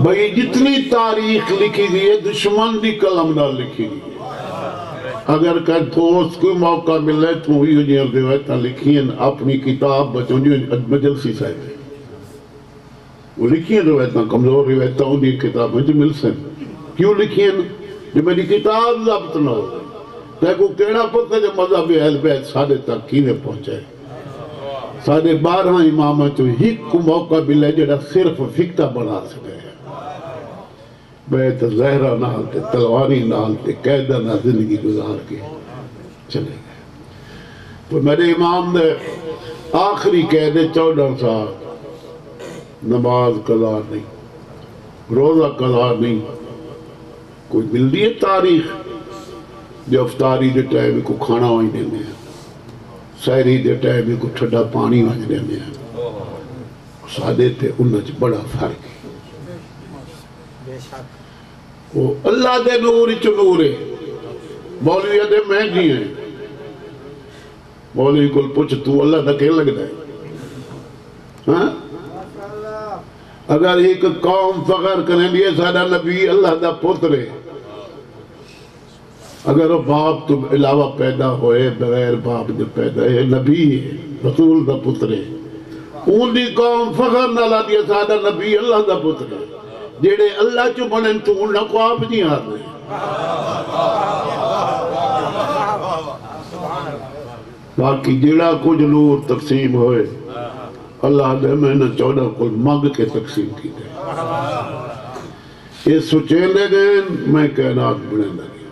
بھئی جتنی تاریخ لکھی گئی ہے دشمن دی قلم نہ لکھی گئی اگر کہ دوست کوئی موقع ملے تو ہوئی جی روایتاں لکھی ہیں اپنی کتاب بچوں جو مجلسی صاحب ہے وہ لکھی ہیں روایتاں کمزور روایتاں انہی کتابیں جو مل سن کیوں لکھی ہیں جو میری کتاب ضبط نہ ہو تیکو کیڑا پتہ جو مذہب اہل بیت سادے تک کینے پہنچائے سادے 12 امامہ جو ہی کو موقع ملے جڑا صرف فکتہ بنا سکے بیت زہرہ نال تے تلواری نال تے قیدہ نال زندگی گزار کے چلے گئے. تو میرے امام نے آخری قید 14 سال نماز قضا نہیں, روزہ قضا نہیں. کوئی ملتی ہے تاریخ جو افطاری دے ٹائم کو کھانا وائیں دینے ہیں, سحری دے ٹائم کو ٹھڈا پانی وائیں دینے ہیں. سادے تے انہاں بڑا فرق ہے. وہ اللہ دے نور چ نور ہے. مولوی دے مہنگی ہیں. مولوی کو پوچھ تو اللہ دا کہ لگتا ہے؟ ہاں اگر ایک قوم فخر کریں لیے سارا نبی اللہ دا پتر ہے, اگر وہ باپ تو علاوہ پیدا ہوئے بغیر باپ دے پیدا ہے, نبی ہے, رسول دا پتر ہے, ان دی قوم فخر نہ لا دیا سارا نبی اللہ دا پتر ہے. جیڑے اللہ چو بنن تو انہاں کو آپ نہیں آتے. باقی جیڑا کچھ نور تقسیم ہوئے اللہ نے میں نے 14 کل مانگ کے تقسیم کی دے. یہ سوچیں لے گئے میں کائنات بنے لگے.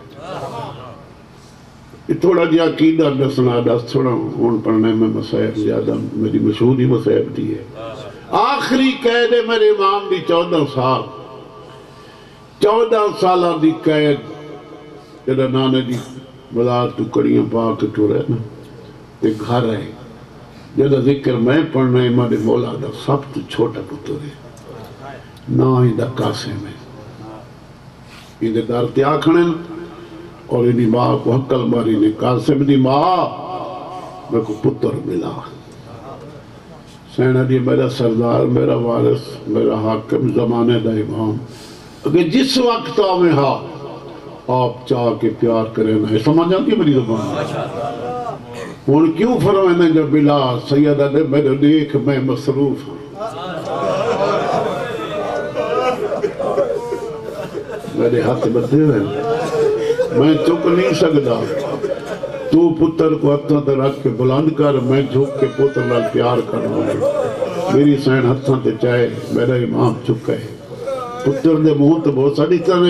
یہ تھوڑا جی عقیدہ دسنا دس تھوڑا ان پڑھنے میں مسائب زیادہ میری مشہوری مسائب دی ہے. آخری قید ہے میرے امام دی 14 سال. 14 سالہ دی قید جدہ نانے دی بلاد تو کڑیاں پاک تو رہے نا تے گھر ہے. جدہ ذکر میں پڑھنا ہے مارے مولا دا سب تو چھوٹا پتر ہے, نا ہی دا قاسم ہے. یہ دار تے آکھنن اور انہی ماں کو حقل ماری نے قاسم دی ماں میں کو پتر ملا. سینہ دی میرا سردار, میرا وارث, میرا حاکم, زمانے دا امام. اگر جس وقت آویں ہاں آپ چاہ کے پیار کریں نا, سمجھ جانتی ہے میری زبان. اور کیوں فرمائیں جب بلا سیدہ نے میرے دیکھ میں مصروف ہوں. میرے ہاتھ بدھے ہیں, میں چک نہیں سکتا. تو پتر کو ہتھاں تے رکھ کے بلند کر, میں جھک کے پتر نال پیار کرنا. میری سین ہتھاں تے چاہے میرا امام چکا ہے. پتر دے منہ تے بہت ساری طرح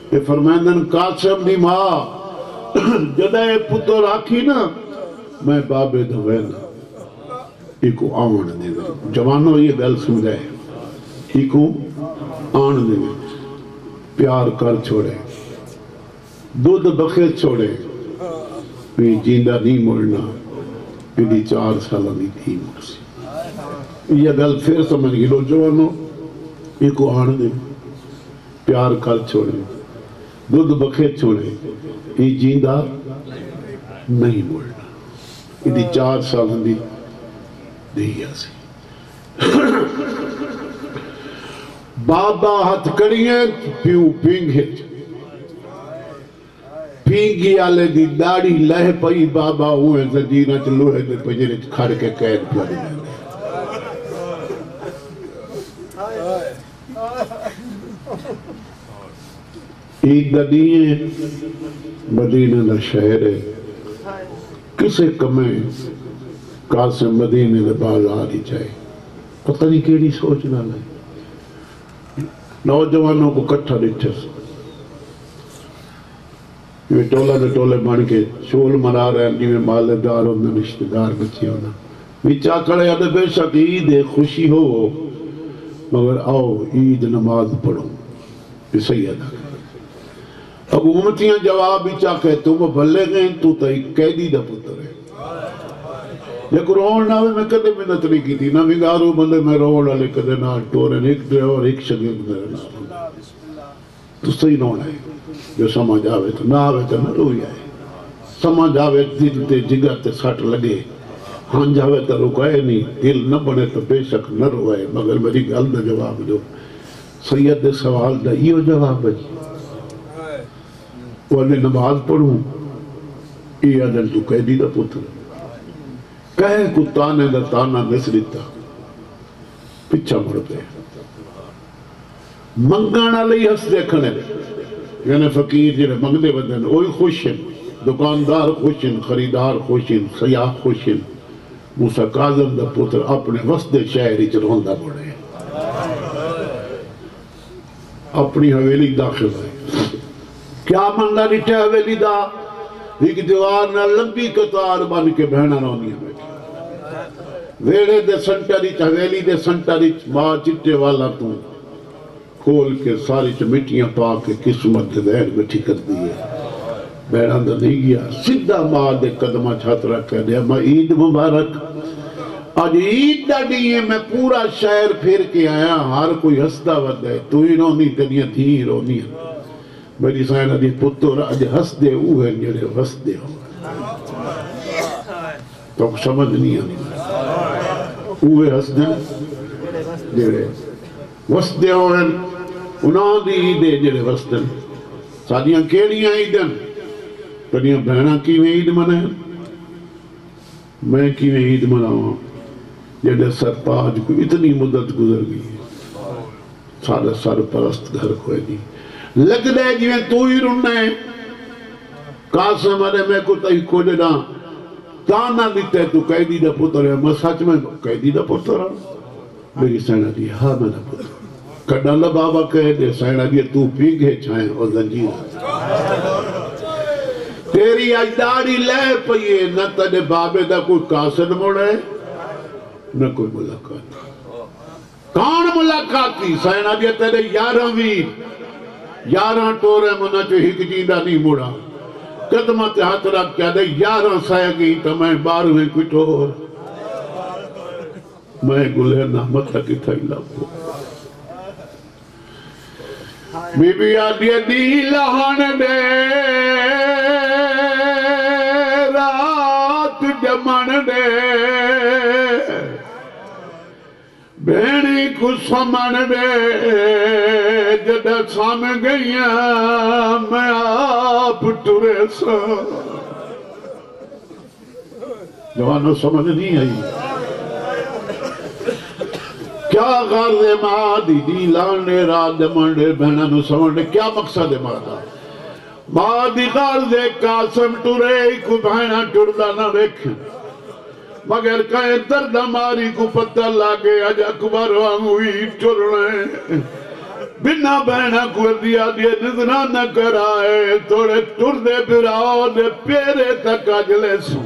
کہ فرمائندن قاسم دی ماں جدہ پتر آکھی نا میں بابے دوینا ایکو آن دے گا. جوانوں یہ گل سمجھائے, ایکو آن دے گا, پیار کر چھوڑے, دودھ بخیر چھوڑے, بھی جیندہ نہیں مڑنا, بھی 4 سالہ نہیں تھی مرسی. یہ گل پھر سمجھ گی لو جوانوں, ایکو آن دے, پیار کر چھوڑے, دودھ بخیر چھوڑے, یہ جیندہ نہیں مڑنا. یہ 4 سالہ دی دیا سی. بابا ہاتھ کڑیاں پیو پینگھت, پینگی آلے دی داڑی لہ پئی. بابا ہوئے زدینہ چلوہے دے پجرے کھڑ کے قید پڑھ گئے. ایک ددیئے مدینہ دا شہر ہے, کسے کمیں قاسم مدینہ دے بازار ہی جائے. پتہ نہیں کیڑی سوچ نہ لائے. نوجوانوں کو کٹھا ڈٹھے یہ ٹولہ دے ٹولے بن کے شول منا رہے ہیں, جی میں مالدار ہونا, رشتہ دار بچے ہونا. بچہ کڑے آدھے بے شک عید ہے, خوشی ہو, مگر آؤ عید نماز پڑھو. یہ صحیح ادا ہے. حکومتیاں جواب بھی چاکے تم بھلے گئے, تو تا ایک قیدی دا پتر ہے. لیکن روڑ نہ میں کدے منت نہیں کی تھی, نہ مگارو بندے میں روڑ لے کدے نہ ٹورن, ایک دے اور ایک شگرد میرے نہ. تو صحیح روڑ ہے جو سمجھ آوے تو نہ آوے تو نہ روئی آئے. سمجھ آوے دل تے جگر تے سٹ لگے, ہاں جاوے تو رکائے نہیں, دل نہ بنے تو بے شک نہ روائے. مگر میری گل دا جواب جو سید دے سوال دا یہ جواب ہے. وہ نے نماز پڑھوں, یہ عدل تو قیدی دا پتر کہے کو تانے دا تانا نسریتا پچھا مڑ پہ. منگانا لئی ہس دیکھنے یعنی فقیر جنہیں منگنے بدن اوہی خوش ہیں, دکاندار خوش ہیں, خریدار خوش ہیں, سیاح خوش ہیں. موسیٰ کاظم دا پتر اپنے وسط شہری چرہندہ پڑے. اپنی حویلی داخل ہے کیا منڈا نٹھے حویلی دا ایک دیوار نہ لمبی قطار بن کے بہنا رونی ہے ویڑے دے سنٹری حویلی دے سنٹری ماں چٹے والا تو کھول کے ساری مٹیاں پا کے قسمت دے دہر بیٹھی کر دیئے بیڑا دا نہیں گیا سدھا ماں دے قدمہ چھات رکھ کر دیا میں عید مبارک آج عید دا دیئے میں پورا شہر پھر کے آیا ہر کوئی ہستا ود ہے تو ہی رونی تنیا تھی رونی ہے میری سائنہ دی پتر آج ہس دے اوہ جڑے ہس دے ہو تو سمجھ نہیں آنی اوہ ہس دے جڑے وس دے ہوئن انہاں دی عیدے جڑے وس دے سادیاں کیڑیاں عیدن تنیا بہنہ کیویں عید منائیں میں کیویں عید مناؤں جڑے سرپاج کو اتنی مدت گزر گئی سارا سر پرست گھر کوئے دی لگ دے جویں تو ہی رننا ہے قاسم علیہ میں کو تہی کو جڑا تانا دیتے تو قیدی دا پتر ہے میں سچ میں قیدی دا پتر ہے میری سینہ دی ہاں میں دا پتر کڑا اللہ بابا کہے دے سینہ دی تو پیگے چھائیں اور زنجیر تیری اجداری لے پئیے نہ تجھے بابے دا کوئی قاسد موڑے نہ کوئی ملاقات کون ملاقاتی سینہ دی تیرے یارہ ویر یارہ ٹورے منہ جو ہک جیندہ نہیں موڑا قدمہ تے ہاتھ رکھ کیا دے یارہ سائے گئی تو میں بارویں کوئی ٹور میں گلے نحمت تک تھا لگو بی بی آدھی دی لہن دے رات جمن دے بینی کو سمن دے جدہ سام گئیاں میں آپ ٹورے سا جوانوں سمجھ نہیں آئی کیا غرض ماں دی لانے رات منڈے بہنہ نو سمجھنے کیا مقصد ہے ماں ماں دی غرض قاسم ٹورے کو بہنہ ٹردہ نہ دیکھیں مگر کہیں درد ہماری کو پتہ لگے آج اکبر ہوئی ٹرنے بنا بہنہ کو دیا دیا نظرہ نہ کرائے توڑے ٹردے پھراؤ دے پیرے تک اجلے سو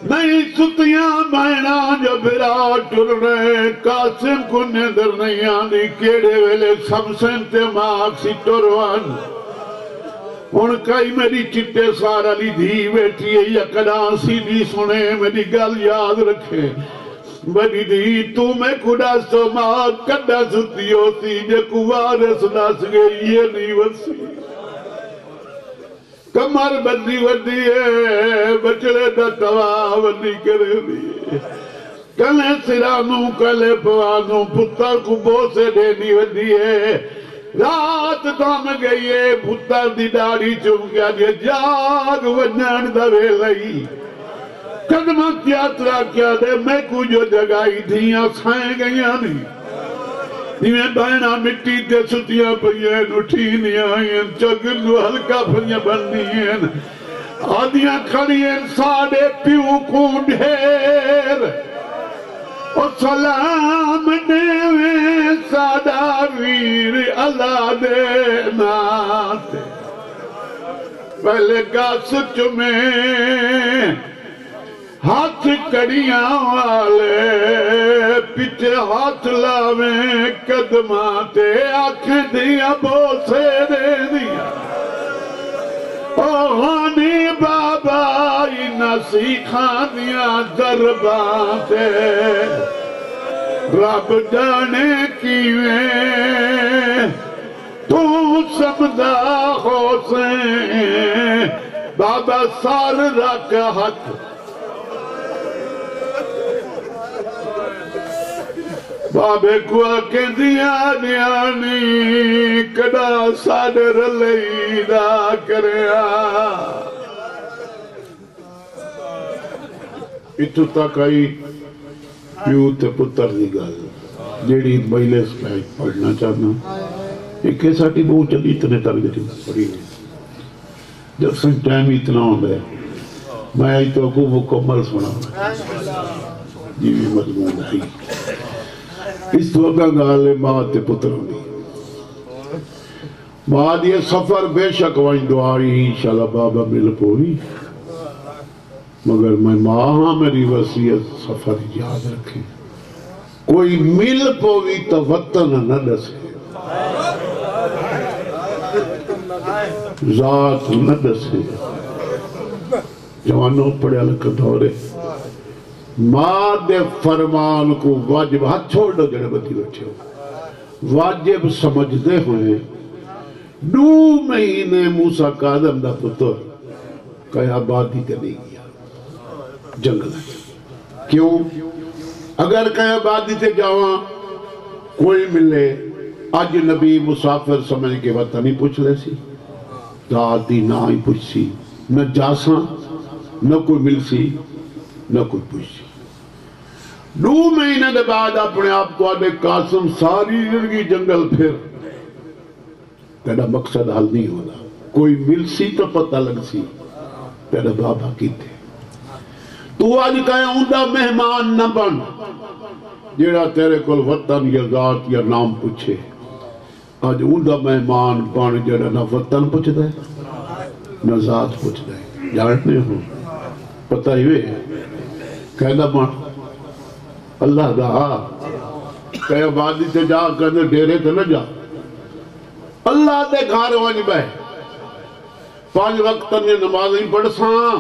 نہیں ستیاں بہنہ جو پھراؤ ٹرنے قاسم کو نظر نہیں آنی کیڑے ویلے سب سنتے ماکسی ٹروان ان کئی میری چٹے سارا لی دھی بیٹھی ہے یا کدان سیدھی سنے میری گل یاد رکھے میری دھی تو میں کھڑا سو ماں کڑا ستی ہوتی جے کوارس ناس گئی یہ نہیں وسی کمر بندی وردی ہے بچڑے دا توا بندی کرے دی کلے سرانوں کلے پوانوں پتر کو بوسے دینی وردی ہے رات دام گئی ہے پتر دی داڑی چم کیا دیا جاگ ونن دوے لئی قدمہ تیاترا کیا دے میں کو جو جگائی دھیاں سائیں گئیاں نہیں دیویں بہنہ مٹی تے ستیاں پہیاں اٹھینیاں ہیں چگلو ہلکا پھلیاں بندیاں آدیاں کھڑیاں ساڑے پیو کو ڈھیر اور سلام دیویں سادہ ویر اللہ دے ناتے پہلے گاس چمیں ہاتھ کڑیاں والے پیچھے ہاتھ لاویں قدماتے آنکھیں دیا بوسے دے دیا اوہانی بابا نسیخاں دیا درباتے رب جانے کیویں تو سمدہ حسین بابا سار رکھ ہاتھ بابے کو آکے دیا نیانی کڑا سادر لیدہ کریا اتو تک آئی پیو تے پتر دی گل جیڑی بائلے سپیج پڑھنا چاہنا ایک ایساٹی بہت چلی اتنے تک جیڑی پڑھی نہیں جب سن ٹائم اتنا ہوں گئے میں آئی تو کو مکمل سنا جیوی مضمون آئی اس وقت گالے ماں تے پتر ہوگی بعد یہ سفر بے شک وائیں دعائی انشاءاللہ بابا مل پوئی مگر میں ماں میری وصیت سفر یاد رکھیں کوئی مل پوئی تو وطن نہ دسے ذات نہ دسے جوانوں پڑھیا لکھ دورے ماں دے فرمان کو واجب ہاتھ چھوڑ دو جڑے بتی بیٹھے ہو واجب سمجھتے ہوئے 2 مہینے موسیٰ کاظم دا پتر کہا آبادی تے نہیں گیا جنگل ہے کیوں اگر کہا آبادی تے جاواں کوئی ملے آج نبی مسافر سمجھ کے وطن ہی پوچھ لے سی ذاتی نہ ہی پوچھ سی نہ جاساں نہ کوئی مل سی نہ کوئی پوچھ سی 2 مہینے دے بعد اپنے آپ کو آدھے قاسم ساری زندگی جنگل پھر تیرا مقصد حل نہیں ہونا کوئی مل سی تو پتہ لگ سی تیرا بابا کی تھے تو آج کہے اندہ مہمان نہ بن جیڑا تیرے کل وطن یا ذات یا نام پوچھے آج اندہ مہمان بن جیڑا نہ وطن پوچھ دے نہ ذات پوچھ دے جانتے ہوں پتہ ہی وے کہنا بن اللہ دا کہے آبادی تے جا کہنے ڈیرے تے نہ جا اللہ دے گھر ونج بے 5 وقت نے نماز ہی پڑھ ساں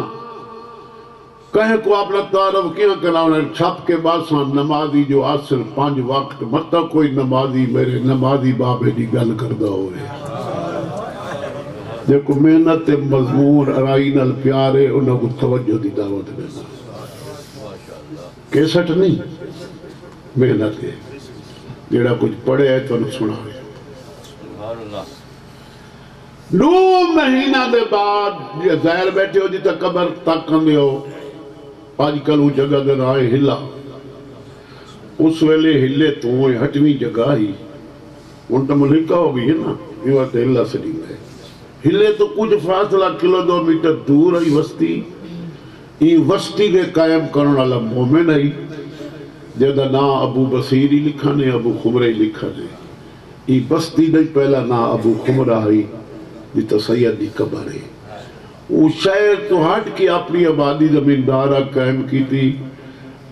کہیں کو اپنا تعارف کیا کراؤں چھپ کے بعد ساں نمازی جو اصل 5 وقت مطلب کوئی نمازی میرے نمازی بابے دی گل کردہ ہوئے دیکھو محنت مضمون ارائی نال پیارے انہوں کو توجہ دی دعوت دینا کیسٹ نہیں محنت ہے جیڑا کچھ پڑھے ہے تو انہوں سنا ہے 2 مہینہ دے بعد یہ ظاہر بیٹھے ہو جیتا قبر تک کندے ہو آج کل وہ جگہ دے رائے ہلا اس ویلے ہلے تو وہ 8ویں جگہ ہی ان تو ملکہ ہو گئی ہے نا یہ وقت ہلا سے نہیں گئے ہلے تو کچھ فاصلہ کلومیٹر دور ہے وستی یہ وستی کے قائم کرنے والا مومن ہے جیدہ نا ابو بصیری لکھا نے ابو خمرے لکھا نے یہ بستی نہیں پہلا نا ابو خمرہ ہے جیتا سید دی قبر ہے وہ شہر تو ہٹ کے اپنی آبادی زمیندارہ قائم کی تھی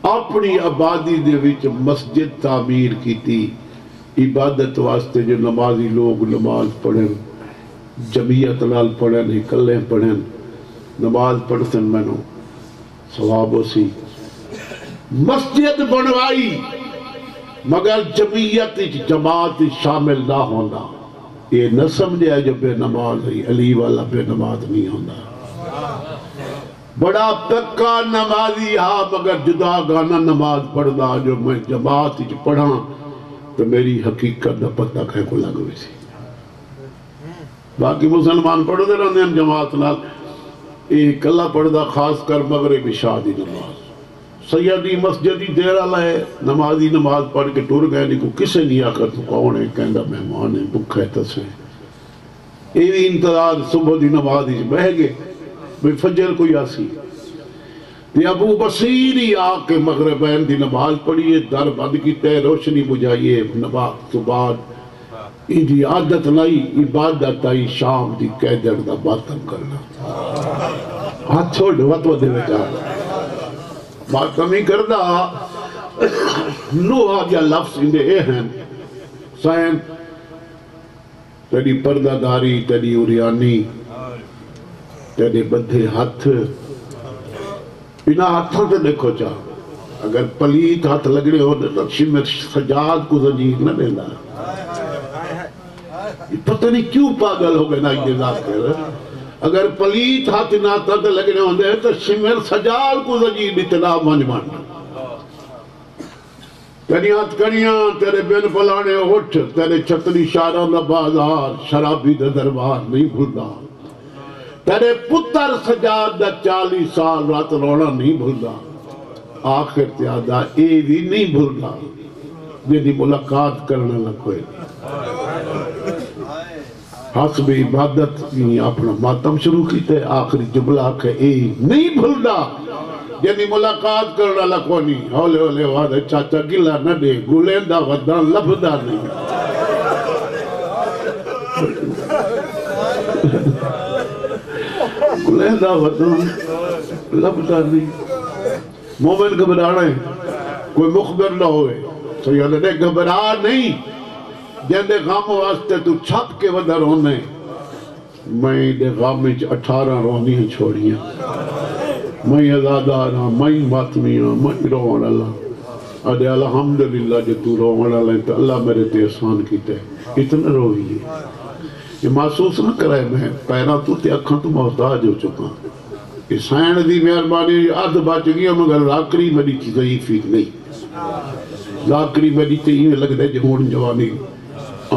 اپنی آبادی دے وچ مسجد تعمیر کی تھی عبادت واسطے جو نمازی لوگ نماز پڑھیں جمعیت نال پڑھیں اکلے پڑھیں نماز پڑھتن میں نو ثواب سی مسجد بنوائی مگر جمعیت جماعت شامل نہ ہونا یہ نہ سمجھے جو بے نماز ہے علی والا بے نماز نہیں ہونا بڑا پکا نمازی ہاں مگر جدا گانا نماز پڑھنا جو میں جماعت پڑھا تو میری حقیقت نہ پتہ کہے کو لگ ہوئی سی باقی مسلمان پڑھ دے رہنے ہیں جماعت نال ایک اللہ پڑھ دا خاص کر مغرب عشاء دی نماز سیدی مسجدی دیرہ لائے نمازی نماز پڑھ کے ٹور گئے نہیں کو کسے نہیں آکر تو کون ہے کہندہ مہمان ہے بکھے تسے ایوی انتظار صبح دی نمازی بہ گئے میں فجر کوئی آسی تی ابو بصیری آکے مغربین دی نماز پڑھئے در بند کی تے روشنی بجائیے نماز تو بعد ان دی عادت نہیں عبادت آئی شام دی قیدر دا باطن کرنا ہاتھ چھوڑ وقت دے بیٹا بات کمی کردہ نو آگیا لفظ اندے اے ہیں سائن تیری پردہ داری تیری اوریانی تیری بدھے ہاتھ انہا ہاتھوں سے دیکھو چاہ اگر پلیت ہاتھ لگنے ہو تو شمر سجاد کو زنجیر نہ دینا پتہ نہیں کیوں پاگل ہو گئے نا اجازت کر رہے اگر پلیت ہاتھ نہ تد لگنے ہوندے ہیں تو شمر سجال کو زجیر اتنا منجمان تیری ہاتھ کریاں تیرے بین پلانے اٹھ تیرے چھتری شاران دا بازار شرابی دا دربار نہیں بھولنا تیرے پتر سجاد دا 40 سال رات رونا نہیں بھولنا آخر تیادہ اے بھی نہیں بھولنا جنہی ملاقات کرنا لکھوئے حسب عبادت اپنا ماتم شروع کیتے آخری جملہ کہ اے نہیں بھولنا یعنی ملاقات کرنا لکھونی ہولے ہولے وادے چاچا گلہ نہ دے گلیندہ ودان لبدہ نہیں لہدا وطن لبتا نہیں مومن گھبرانا ہے کوئی مخبر نہ ہوئے سید نے گھبرا نہیں جندے غام واسطے تو چھپ کے ودر ہونے میں دے غام میں 18 رونیاں چھوڑیاں میں ازاداراں میں ماتمیاں میں روان اللہ ادھے الحمدللہ جو تو روان اللہ تو اللہ میرے تے احسان کیتے اتنا روئی ہے یہ محسوس نہ کرائے میں پیرا تو تے اکھاں تو محتاج ہو چکا یہ سائن دی مہربانی آدھ بچ گیا مگر لاکری میری ضعیفی نہیں لاکری میری تے یہ لگ دے جہون جوانی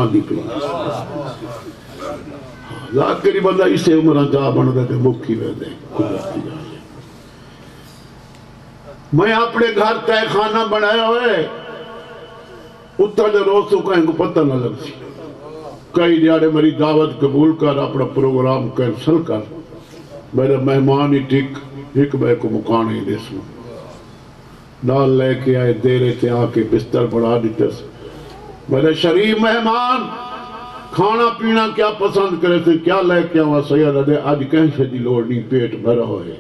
آندھی پہ لاکری بندہ اسے عمرہ جا بن دے مکھی بے دے قدرتی جا میں اپنے گھر تے خانہ بنایا ہوئے اتھا جو روز کہیں کو پتہ نہ لگ سی کئی دیارے میری دعوت قبول کر اپنا پروگرام کینسل کر میرے مہمان ہی ٹک ایک بے کو مکانے دے سو ڈال لے کے آئے دیرے تے آکے بستر بڑھا دیتے سے میرے شریف مہمان کھانا پینا کیا پسند کرے تھے کیا لے کے آوا سید دے آج کہیں سے دی لوڑ نہیں پیٹ بھرا ہوئے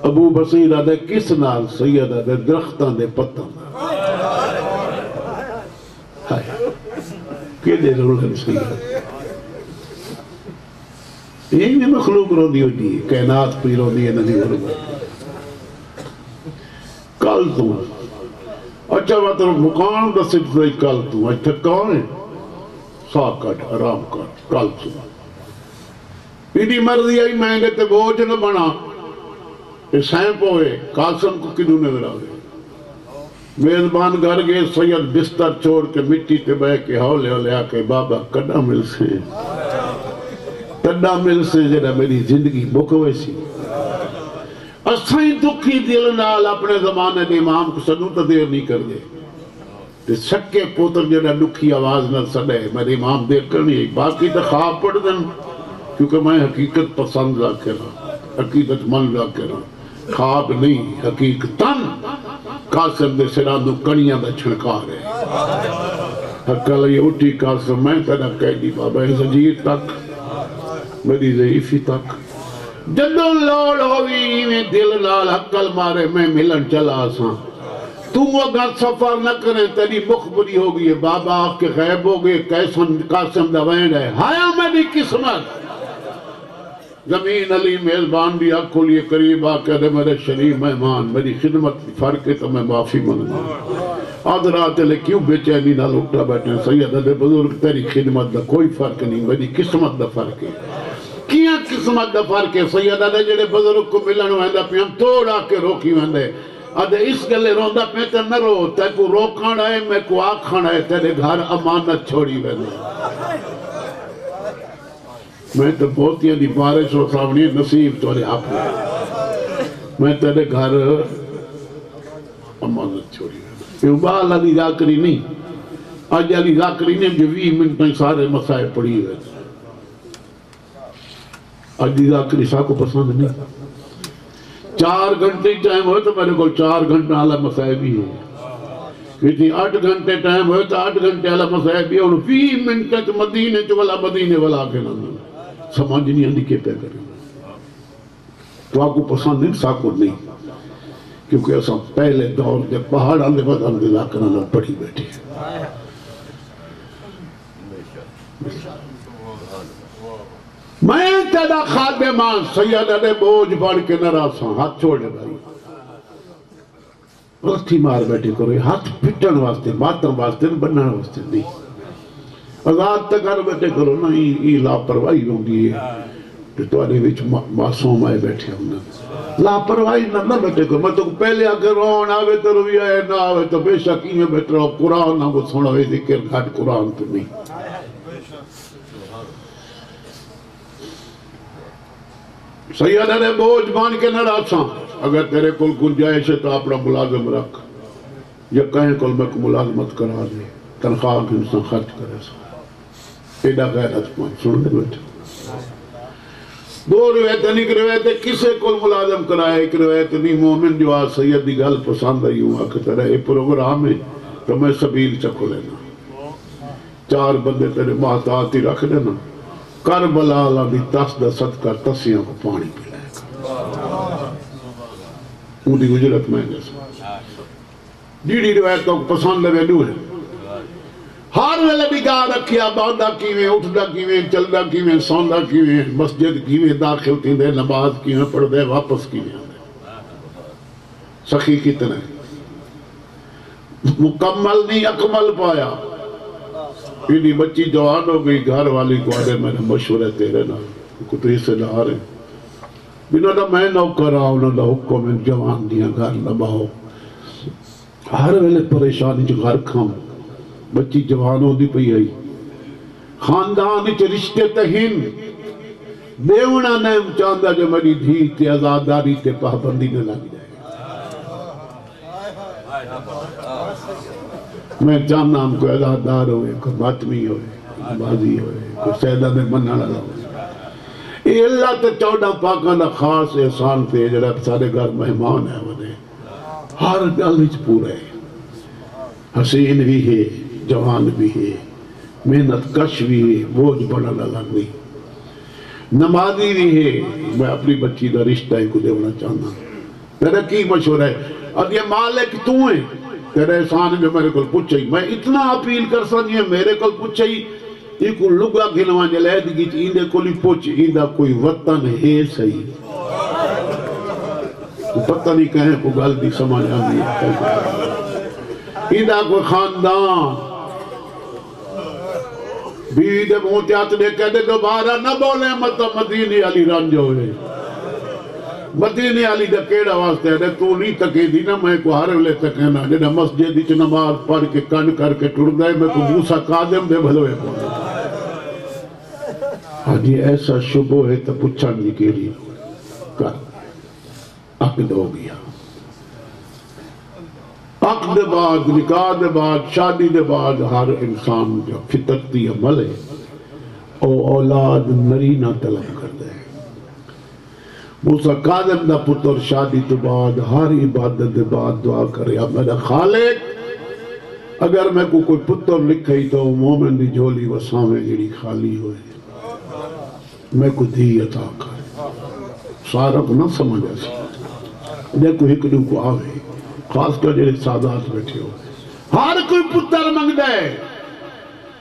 ابو بصیر دے کس نال سید دے درختان دے پتہ کہ دے رولن سید یہ بھی مخلوق رو دیو دی کائنات پی رو دی ندی ورگا کل تو اچھا مطلب مکان دا صرف رہی کل تو اچھا کون ہے ساکٹ حرام کٹ کل تو پیڈی مرضی آئی میں نے تے بوجھ نہ بنا اس سینپ ہوئے قاسم کو کنوں نے ذرا گئے میزبان گھر گئے سید بستر چھوڑ کے مٹی تے بے کے ہولے ہولے آکے بابا کڈا مل سے کڈا مل سے جڑا میری زندگی بکوے سی اسائیں دکھی دل نال اپنے زمانے دے امام کو سنو تا دیر نہیں کر دے تے سکے پوتر جڑا دکھی آواز نہ سڑے میرے امام دیر کرنی ہے باقی تا خواب پڑھ دن کیونکہ میں حقیقت پسند لا کے رہا حقیقت من لا کے رہا خواب نہیں حقیقتاً قاسم دے سرادو کنیاں دا چھنکا رہے حقل یہ اٹھی قاسم میں تیرا کہہ دی بابا زجیر تک میری ضعیفی تک جدو لوڑ ہوئی میں دل لال حقل مارے میں ملن چلا ساں تم اگر سفر نہ کریں تیری مخبری ہوگی بابا آپ کے غیب ہوگئے قاسم دا وین ہے ہایا میری قسمت زمین علی میزبان بھی آنکھوں لیے قریب آکے دے میرے شریف مہمان میری خدمت فرق ہے تو میں معافی منگا آدھ رات لے کیوں بے چینی نہ لوٹا بیٹھے سید دے بزرگ تیری خدمت دا کوئی فرق نہیں میری قسمت دا فرق ہے کیا قسمت دا فرق ہے سید دے جڑے بزرگ کو ملن ویندہ پہ ہم توڑ آکے روکی ویندے آدھے اس گلے روندہ پہ تے نہ رو تے کو روکان آئے میں کو آکھان آئے تیرے گھر امانت چھوڑی ویندے میں تو بہت یہ دی بارش و سامنی نصیب تو آپ میں تیرے گھر امانت چھوڑی ویندے یہ بال علی ذاکری نہیں آج علی ذاکری نے جو 20 منٹ میں سارے مسائل پڑھی ہوئے علی ذاکری صاحب کو پسند نہیں 4 گھنٹے ٹائم ہوئے تو میرے کو 4 گھنٹے علی مسائل بھی ہے کہتی 8 گھنٹے ٹائم ہوئے تو 8 گھنٹے علی مسائل بھی ہے اور 20 منٹ مدینے چولا والا کے نام سمجھ نہیں آندھی کے پہ کریں تو آپ کو پسند نہیں ساکو نہیں کیونکہ ایسا پہلے دور دے پہاڑ آندے بعد آندے لاکرہ نہ پڑھی بیٹھی میں تیرا خادمان سید نے بوجھ بڑھ کے نہ راساں ہاتھ چھوڑے بھائی رتھی مار بیٹھے کرو ہاتھ پھٹن واسطے باتن واسطے بننا واسطے نہیں آزاد تک کر بیٹھے کرو نا یہ لاپرواہی ہوں گی کہ تمہارے وچ معصوم آئے بیٹھے ہوں لاپرواہی نہ بیٹھے کرو میں تو پہلے اگر رون آوے تو روی آئے نہ آوے تو بے شک ہی میں بیٹھ رہا قرآن نہ وہ سونا ہوئے ذکر گھٹ قرآن تو نہیں سیدہ نے بوجھ مان کے نہ راساں اگر تیرے کل گنجائش ہے تو اپنا ملازم رکھ یا کہیں کل میں کو ملازمت کرا دے تنخواہ کی انسان خرچ کرے سا ایڈا غیرت پوائنٹ سننے بیٹھے 2 روایتیں ایک روایت کسے کل ملازم کرائے ایک روایت نہیں مومن جو آج سید دی گل پسند آئی ہوں کہ تیرے یہ پروگرام ہے تو میں سبیل چکو لینا 4 بندے تیرے محتاط ہی رکھ دینا کربلا دی تس دا صدقہ تسیاں کو پانی پلائے ان دی اجرت میں جیسا جیڑی روایت کو پسند لگے دو ہے ہر ویلے بھی گاہ رکھیا باندھا کیویں اٹھدا کیویں چلدا کیویں سوندا کیویں مسجد کیویں داخل تھیندے نماز کیویں پڑھ دے واپس کیویں سخی کتنے مکمل نہیں اکمل پایا پیڑی بچی جوان ہو گئی گھر والی کو آدھے میں نے مشورہ تیرے نا کتری سے لا رہے بنا دا میں نوکر آؤ نہ دا حکم میں جوان دیا گھر نباؤ ہر ویلے پریشانی جو گھر کھاؤں بچی جوان ہو دی پئی آئی خاندان چ رشتے تہین دیونا نیم چاندہ جو میری دھی تے آزاداری تے پابندی نہ لگ جائے میں چاہنا ہم کوئی ازادار ہوئے کوئی ماتمی ہوئے بازی ہوئے کوئی سیدہ میں منہ لگا ہوئے یہ اللہ تے 14 پاکاں دا خاص احسان تے جڑا سارے گھر مہمان ہے ونے ہر گل وچ پورا ہے حسین بھی ہے جوان بھی ہے محنت کش بھی ہے بوجھ بڑا لگا نہیں نمازی بھی ہے میں اپنی بچی دا رشتہ ہی کو دیونا چاہنا میرا کی مشورہ ہے اب یہ مالک تو ہیں تیرے احسان جو میرے کل پوچھئی میں اتنا اپیل کر سکتی ہیں میرے کل پوچھئی یہ کو لگا گھنوان جلید کی ایندے کولی پوچھ ایندہ کوئی وطن ہے صحیح پتہ نہیں کہیں کو گل بھی سمجھ آنی ہے ایندہ کوئی خاندان بیوی دے موتیات نے کہہ دے دوبارہ نہ بولے مطلب مدینی علی رنج ہوئے مدینے علی دا کیڑا واسطے ہے تو نہیں تکے دی نا میں کو ہر ویلے تکینا جنہا مسجد وچ نماز پڑھ کے کن کر کے ٹر دے میں کو موسیٰ کاظم دے بھلوے پڑھا حاجی ایسا شبہ ہے تو پچھن دی کیڑی کر عقد ہو گیا عقد بعد نکاح دے بعد شادی دے بعد ہر انسان جو فطرتی عمل ہے او اولاد نرینہ طلب کر دے موسیٰ کاظم دا پتر شادی تو بعد ہر عبادت دے بعد دعا کرے اب میرا خالق اگر میں کو کوئی پتر لکھئی تو مومن دی جھولی وسامے جڑی خالی ہوئے میں کو دھی عطا کرے سارا کو نہ سمجھ ایسی دیکھو ہکڑوں کو آوے خاص کر جڑے سادات بیٹھے ہو ہر کوئی پتر منگ دے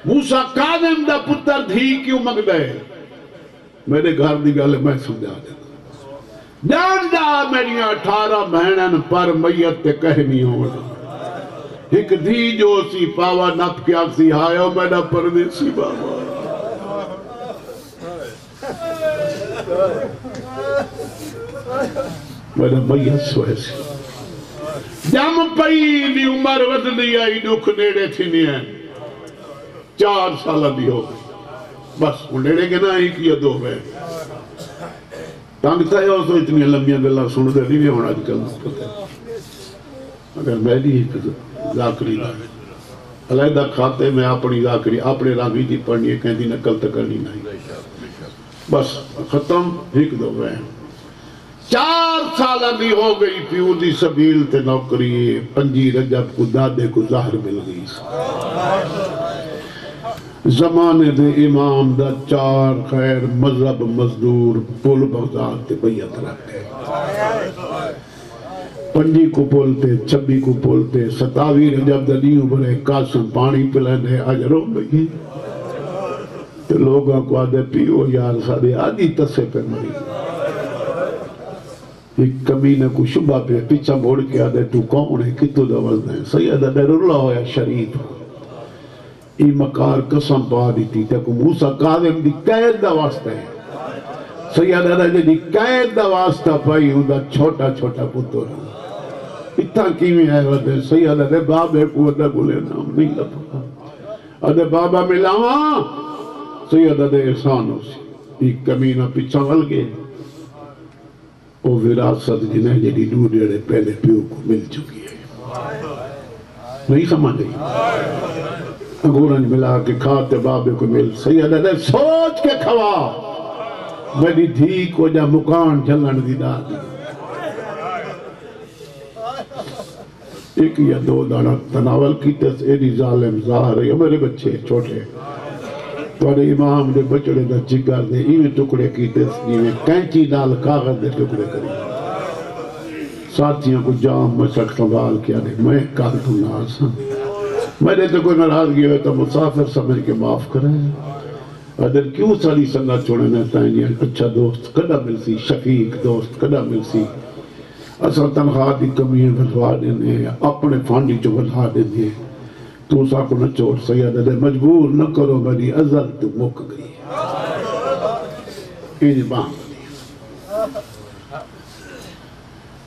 موسیٰ کاظم دا پتر دھی کیوں منگ دے میرے گھر دی گل میں سمجھا دے جاندا میریاں 18 بہنن پر میت تے کہنی ہونا ایک دھی جو سی پاوا نپ کیا سی آیا میرا پردیسی بابا میرا میت سوئے سی جم پئی دی عمر ود دی آئی دکھ نیڑے تھی نہیں 4 سالہ دی ہو گئی بس نیڑے کے نا ایک یا 2 ہے تانگتا ہے اور تو اتنی لمبیاں گلہ سن دے نہیں ہونا آج کل پتہ اگر میں بھی ایک ذاکری لائے علیدہ کھاتے میں اپنی ذاکری اپنے رانگی دی پڑھنی ہے کہیں دی نکل تکرنی نہیں بس ختم ایک 2 ہے 4 سالہ بھی ہو گئی پیو دی سبیل تے نوکری 5 رجب کو دادے کو ظاہر مل گئی زمانے دے امام دا 4 خیر مذہب مزدور پول بغداد تے بیعت رکھتے 5 کو پولتے 26 کو پولتے 27 رجب دا نیو بڑے قاسم پانی پلانے آج رو بھئی تو لوگوں کو آدھے پیو یار سارے آدھی تسے پہ مری ایک کمینے کو شبہ پہ پیچھا موڑ کے آدھے تو کون ہے کتو دا وزن ہے سیدہ در اللہ ہویا شریف ای مکار قسم پا دیتی تک موسیٰ کاظم دی قید دا واسطہ ہے سیدہ در دی قید دا واسطہ پائی ہوں دا چھوٹا چھوٹا پتر اتنا کیویں ہے ودے سیدہ در بابے کو ودہ گلے نام نہیں لپا ادھے بابا ملاواں سیدہ در احسان ہو سی ایک کمینہ پیچھا ول گئے وہ وراثت جنہیں جنہی ڈوڑے پہلے پیو کو مل چکی ہے نہیں سمجھ گئی انگورنج ملا کے کھاتے بابے کو مل سیدہ دے سوچ کے کھوا میری دھی کو جا مکان جھلن دی دا دی ایک یا 2 دانا تناول کی تس ایڈی ظالم ظاہر ہے میرے بچے چھوٹے تھوڑے امام دے بچڑے دا جگر دے ایویں ٹکڑے کیتے جیویں کینچی نال کاغذ دے ٹکڑے کری ساتھیوں کو جام مشک سنبھال کیا دے میں کال تو ناز ہاں میرے تو کوئی ناراضگی ہوئے تو مسافر سمجھ کے معاف کرے ادھر کیوں ساری سنگت چھوڑے میں تائیں اچھا دوست کدا ملسی شفیق دوست کدا ملسی اصل تنخواہ دی کمی بھلوا دینے اپنے فانڈی جو بھلوا دینے تو ساکو نہ چھوڑ سید دے مجبور نہ کرو میری ازل تو مک گئی این بام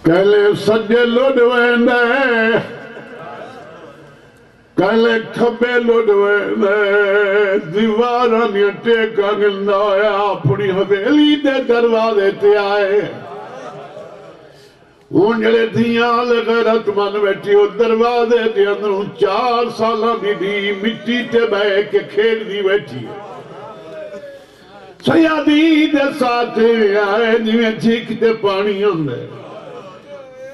کہلے سجے لڑویندے کہلے کھبے لڑویندے دیوارانیاں ٹیکا گندہ ہویا اپنی حویلی دے دروازے تے آئے اونجلے دیاں غیرت من بیٹھی ہو دروازے دے اندروں 4 سالہ دی مٹی تے بے کے کھیل دی بیٹھی سیادی دے ساتھ آئے نیویں جھیک تے پانی ہوندے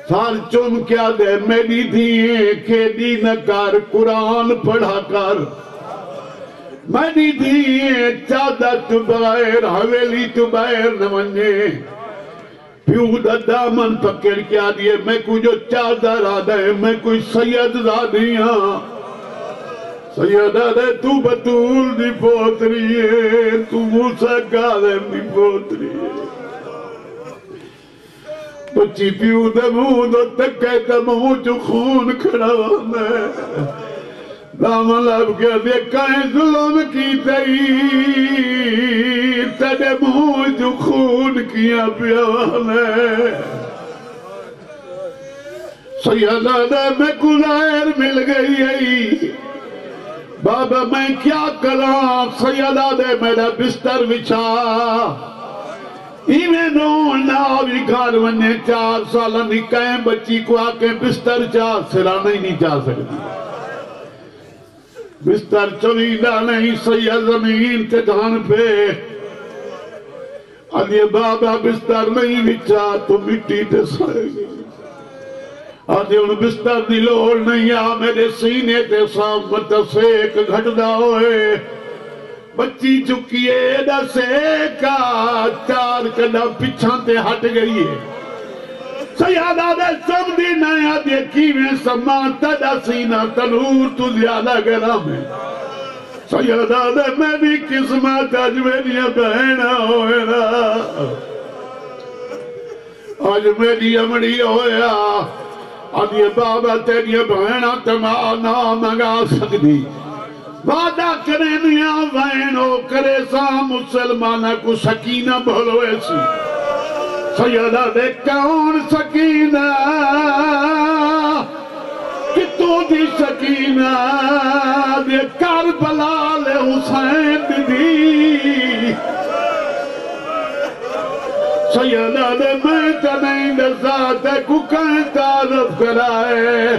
سار چوم کیا دے میری دیئے کھیلی نہ کر قرآن پڑھا کر میری دیئے چادر تو بغیر حویلی تو بغیر نہ منجے پیو دا دامن پکڑ کیا دیئے میں کوئی جو چادر آدھے میں کوئی سید زادیاں سید آدھے تو بطول دی پوتری ہے تو موسیٰ کاظم دی پوتری ہے بچی پیو دا منہ دا تکے دا منہ جو خون کھڑا ہونا ہے دامن لب کے دیکھائیں ظلم کی تئی تیرے منہ جو خون کیا پیانے سیدہ میں گزائر مل گئی ہے بابا میں کیا کرام سیدہ دے میرا بستر بچھا ایویں نون ناوی گھر ونے 4 سالہ نکائیں بچی کو آکے بستر چاہ سرانا ہی نہیں چاہ سکتی بستر چویدہ نہیں سید زمین تے دھان پہ آدھے بابا بستر نہیں بچا تو مٹی تے سائے گی آدھے ان بستر دی لوڑ نہیں آ میرے سینے تے سامت سیک گھٹ دا ہوئے بچی چکیے دا سیکا 4 کڑا پچھاں تے ہٹ گئی ہے سیادہ دے سب دی نیا دیکھی میں سمان تدا سینہ تنور تو زیادہ گرام ہے سیادہ دے میں بھی قسمت آج میری بہنہ ہوئے نا آج میری امڑی ہویا آج یہ بابا تیری بہنہ تمہارا مگا سکتی وعدہ کرے میاں بہنوں کرے سا مسلمانہ کو سکینہ بھولو ایسی سیدہ دے کون سکینہ کہ تو دی سکینہ دے کربلا لے حسین دی سیدہ دے میں تنہیں دزات کو کہیں تعرف کرائے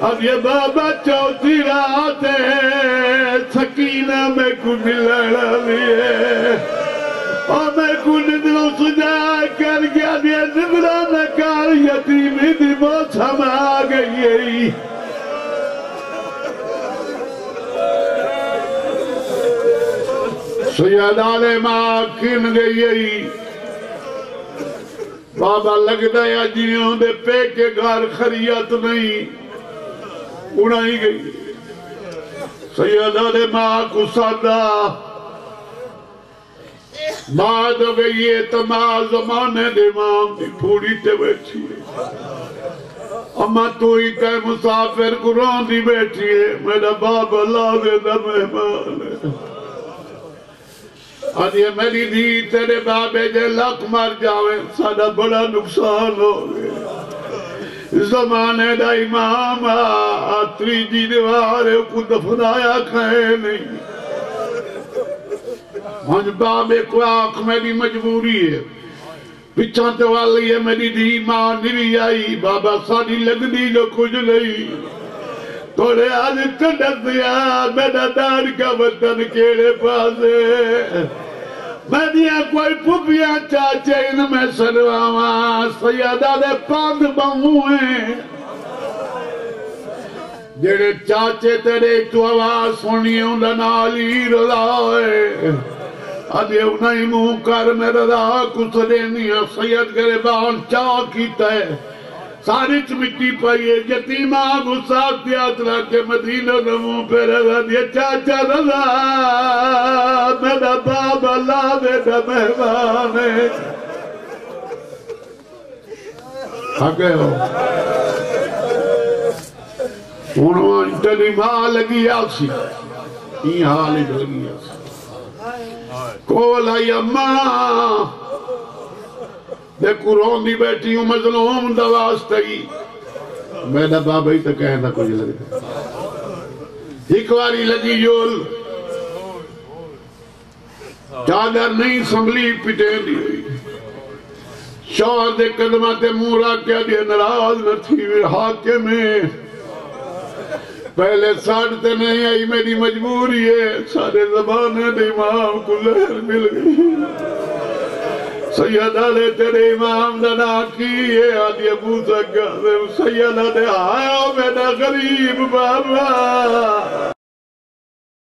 اب یہ بابا 4 رات ہے سکینہ میں کو ملڑا لیے اور میں کو ندروں سجا کر گیا دیا نبرا نکار یتیمی دی موسم آ گئی سیدان ماں کن گئی بابا لگ دیا جیوں دے پے کے گھر خریت نہیں اڑائی گئی سیدان ماں کو سادہ ماں دو گئی ہے تمام زمانے دے ماں دی پھوڑی تے بیٹھی ہے اما تو ہی کہے مسافر قرآن دی بیٹھی ہے میرا باب اللہ دے دا مہمان ہے آج یہ میری دی تیرے بابے جے لکھ مر جاویں سادہ بڑا نقصان ہو گئے زمانے دا امام آتری جی دیوارے کو دفنایا کھائے نہیں مجھ بابے کو آنکھ میری مجبوری ہے پچھانتے والی ہے میری دی ماں نری آئی بابا ساری لگنی جو کچھ نہیں توڑے آج کنڈت دیا میرا دار کا وطن کیڑے پاسے میں دیا کوئی پھپیاں چاچے ان میں سرواما سیادہ دے پاند بہویں جڑے چاچے تیرے تو آواز سنی انہاں نال ہی رضا ہے ادھے انہیں منہ کر میں رضا کچھ دینیا سید گریبان چاہ کیتا ہے ساری مٹی پائیے یتیمہ گسات دیاترا کے مدینہ نمو پہ رضا دیا چاچا رضا میرا باب اللہ میرا مہمان ہے آگے ہو انہوں انٹلی ماں لگی آسی یہ حال ہی لگی آسی کولا یا ماں دیکھو رون دی بیٹھی ہوں مظلوم دواستی میرا بابا ہی تو کہنا کچھ لگتا ایک واری لگی جول چادر نہیں سنگلی پٹین دی ہوئی شوہر دے قدمات مورا کیا دے نراز نہ تھی وی حاکم میں پہلے ساڑھتے نہیں آئی میری مجبوری ہے سارے زبانے دے امام کو لہر مل گئی سیدہ نے تیرے امام دنا کی ہے آدھی ابو سکا سیدہ نے آیا میرا غریب بابا